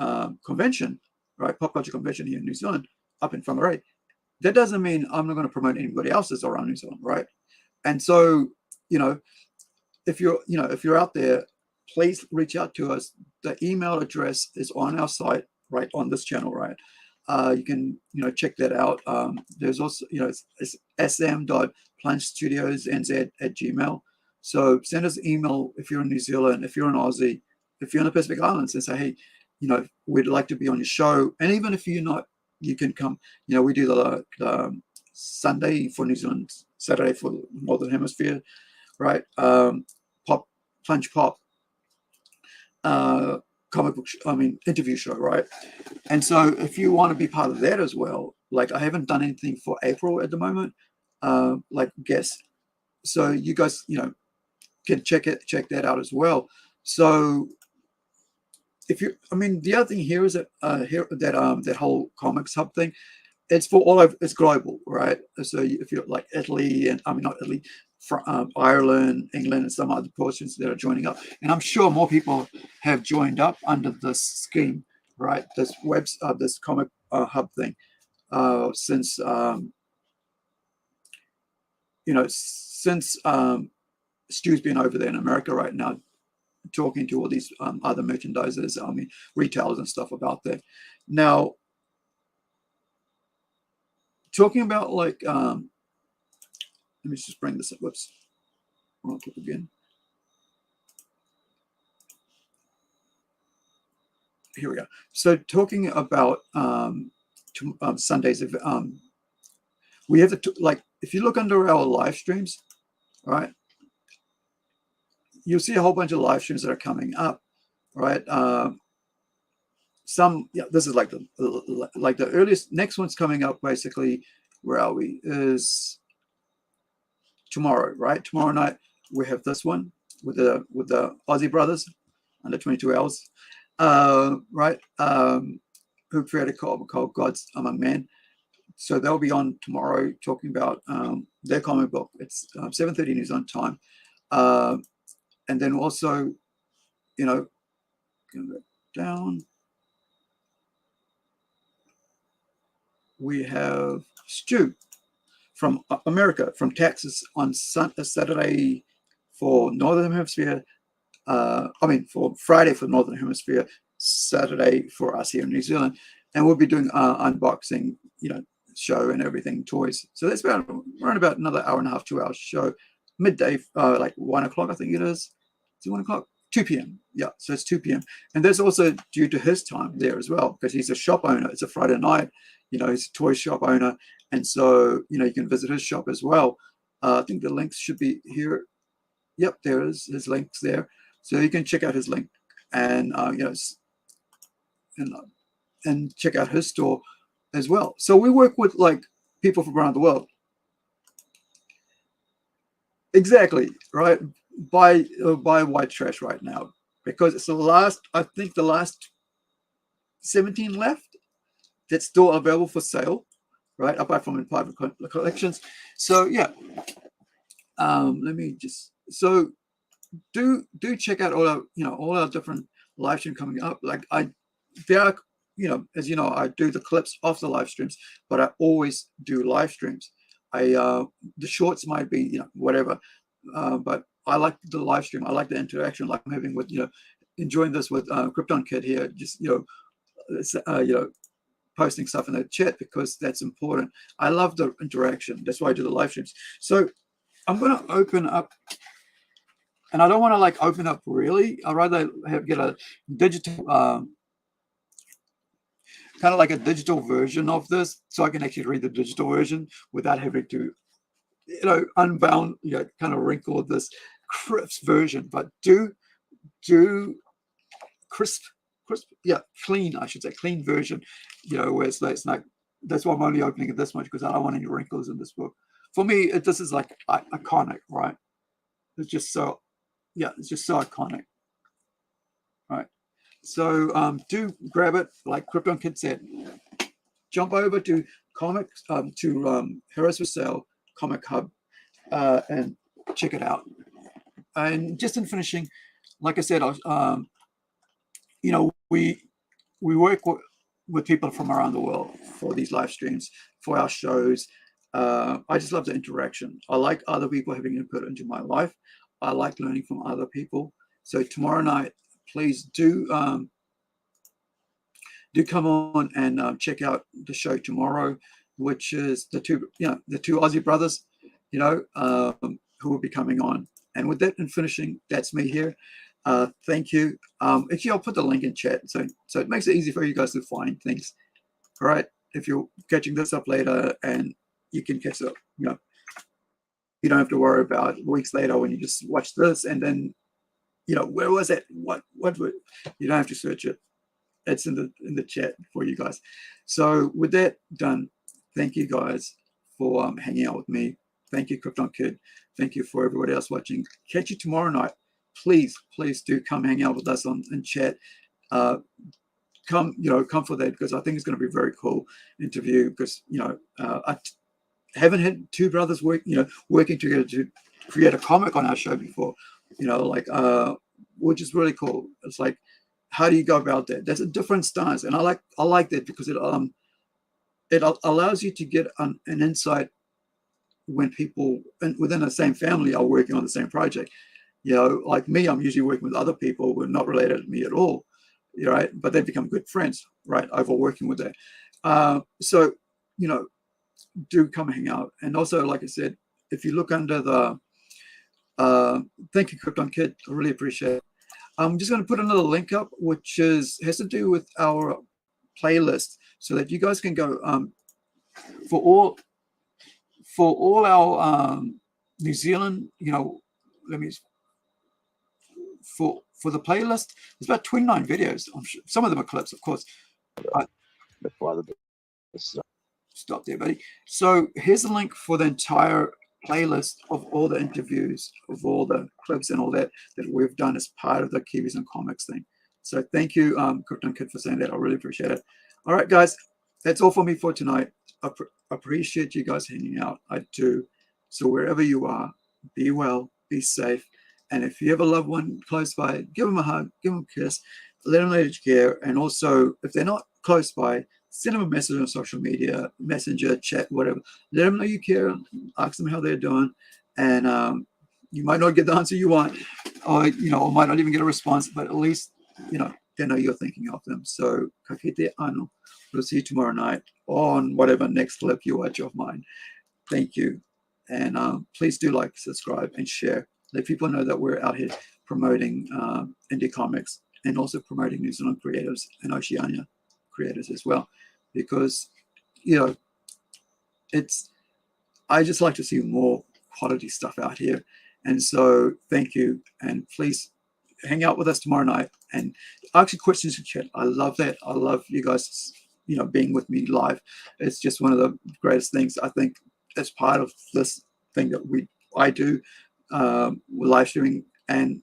convention, right, pop culture convention here in New Zealand, up in Whangarei, that doesn't mean I'm not going to promote anybody else's around New Zealand, right? And so, if you're out there, please reach out to us. The email address is on our site, right, on this channel, right? You can, check that out. There's also, it's sm.plungestudiosnz@gmail. So send us an email if you're in New Zealand, if you're in Aussie, if you're in the Pacific Islands, and say, hey, we'd like to be on your show. And even if you're not, you can come. We do the Sunday for New Zealand, Saturday for the Northern Hemisphere, right? Plunge Pop comic book interview show, right? And so if you want to be part of that as well, like I haven't done anything for April at the moment, like guests, so you guys can check that out as well. So if you, the other thing here is that that whole Comics Hub thing, it's for all over, it's global, right? So if you're like Italy, and not Italy, Ireland, England, and some other portions that are joining up, and I'm sure more people have joined up under this scheme, right? This this Comic Hub thing, since Stu's been over there in America right now, talking to all these other merchandisers, retailers and stuff about that. Now, talking about like, let me just bring this up. Whoops, wrong clip again. Here we go. So talking about Sundays, we have like, if you look under our live streams, right, you'll see a whole bunch of live streams that are coming up, right? This is like the earliest. Next one's coming up basically. Where are we? Is tomorrow, right? Tomorrow night we have this one with the Aussie brothers under 22 hours, right? Who created a comic called Gods Among Men. So they'll be on tomorrow talking about their comic book. It's 7:30 New Zealand time, and then also, going down. We have Stu from America, from Texas, on Saturday for Northern Hemisphere. For Friday for Northern Hemisphere, Saturday for us here in New Zealand, and we'll be doing unboxing, show and everything, toys. So that's about around about another hour and a half, 2 hours show. Midday, like 1 o'clock, I think it is. Is it 1 o'clock? 2 p.m. Yeah, so it's 2 p.m. And that's also due to his time there as well, because he's a shop owner. It's a Friday night, you know, he's a toy shop owner. And so, you know, you can visit his shop as well. I think the links should be here. Yep, there is his links there. So you can check out his link and, you know, and check out his store as well. So we work with like people from around the world. Exactly, right? Buy white trash right now, because it's the last, I think the last 17 left that's still available for sale, right? Apart from in private collections. So yeah, let me just, so do check out all our, you know, all our different live stream coming up. Like there are, you know, as you know, I do the clips off the live streams, but I always do live streams. The shorts might be, you know, whatever, but I like the live stream. I like the interaction, like I'm having with, you know, enjoying this with Krypton Kid here, just, you know, posting stuff in the chat, because that's important. I love the interaction. That's why I do the live streams. So I'm going to open up, and I don't want to like open up really. I'd rather get a digital, kind of like a digital version of this, so I can actually read the digital version without having to, you know, unbound, you know, kind of wrinkle this crisp version. But do crisp, yeah, clean, I should say, clean version, you know, where it's like, that's why I'm only opening it this much, because I don't want any wrinkles in this book. For me, this is like iconic, right? It's just so, yeah, it's just so iconic, right? So do grab it, like Krypton Kid said. Jump over to comics, to Heroes for Sale Comic Hub, and check it out. And just in finishing, like I said, you know, we work with people from around the world for these live streams, for our shows. I just love the interaction. I like other people having input into my life. I like learning from other people. So tomorrow night, please do come on and check out the show tomorrow, which is the two Aussie brothers, you know, who will be coming on. And with that, in finishing, that's me here. Thank you. Actually, I'll put the link in chat, so it makes it easy for you guys to find things. All right, if you're catching this up later, and you can catch up, you know, you don't have to worry about weeks later when you just watch this and then, you know, where was it? What you don't have to search it. It's in the chat for you guys. So with that done, thank you guys for hanging out with me. Thank you, Krypton Kid. Thank you for everybody else watching. Catch you tomorrow night. Please do come hang out with us in chat. Come for that, because I think it's going to be a very cool interview, because, you know, I haven't had two brothers working together to create a comic on our show before, you know, like, which is really cool. It's like, how do you go about that? There's a different stance, and I like that, because it allows you to get an insight when people within the same family are working on the same project. You know, like me, I'm usually working with other people who are not related to me at all, right? But they become good friends, right, over working with that. So, you know, do come hang out. And also, like I said, if you look under the, thank you, Krypton Kid, I really appreciate it. I'm just going to put another link up, which has to do with our playlist, so that you guys can go for all our New Zealand, you know, for the playlist, there's about 29 videos. I'm sure some of them are clips, of course. Stop there, buddy. So here's the link for the entire playlist of all the interviews, of all the clips and all that we've done as part of the Kiwis and Comics thing. So thank you, Krypton Kid, for saying that. I really appreciate it. All right, guys, that's all for me for tonight. I appreciate you guys hanging out. I do. So wherever you are, be well, be safe. And if you have a loved one close by, give them a hug, give them a kiss, let them know that you care. And also, if they're not close by, send them a message on social media, messenger, chat, whatever. Let them know you care. Ask them how they're doing. And you might not get the answer you want, or, you know, or might not even get a response, but at least, you know, they know you're thinking of them. So, ka kite ano. We'll see you tomorrow night on whatever next clip you watch of mine. Thank you. And please do like, subscribe, and share. Let people know that we're out here promoting indie comics and also promoting New Zealand creatives and Oceania creators as well. Because, you know, I just like to see more quality stuff out here. And so thank you. And please hang out with us tomorrow night and ask questions in chat. I love that. I love you guys, you know, being with me live. It's just one of the greatest things, I think, as part of this thing that I do, live streaming, and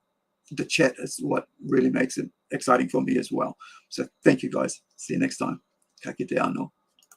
the chat is what really makes it exciting for me as well. So thank you guys. See you next time. Ka kite ano.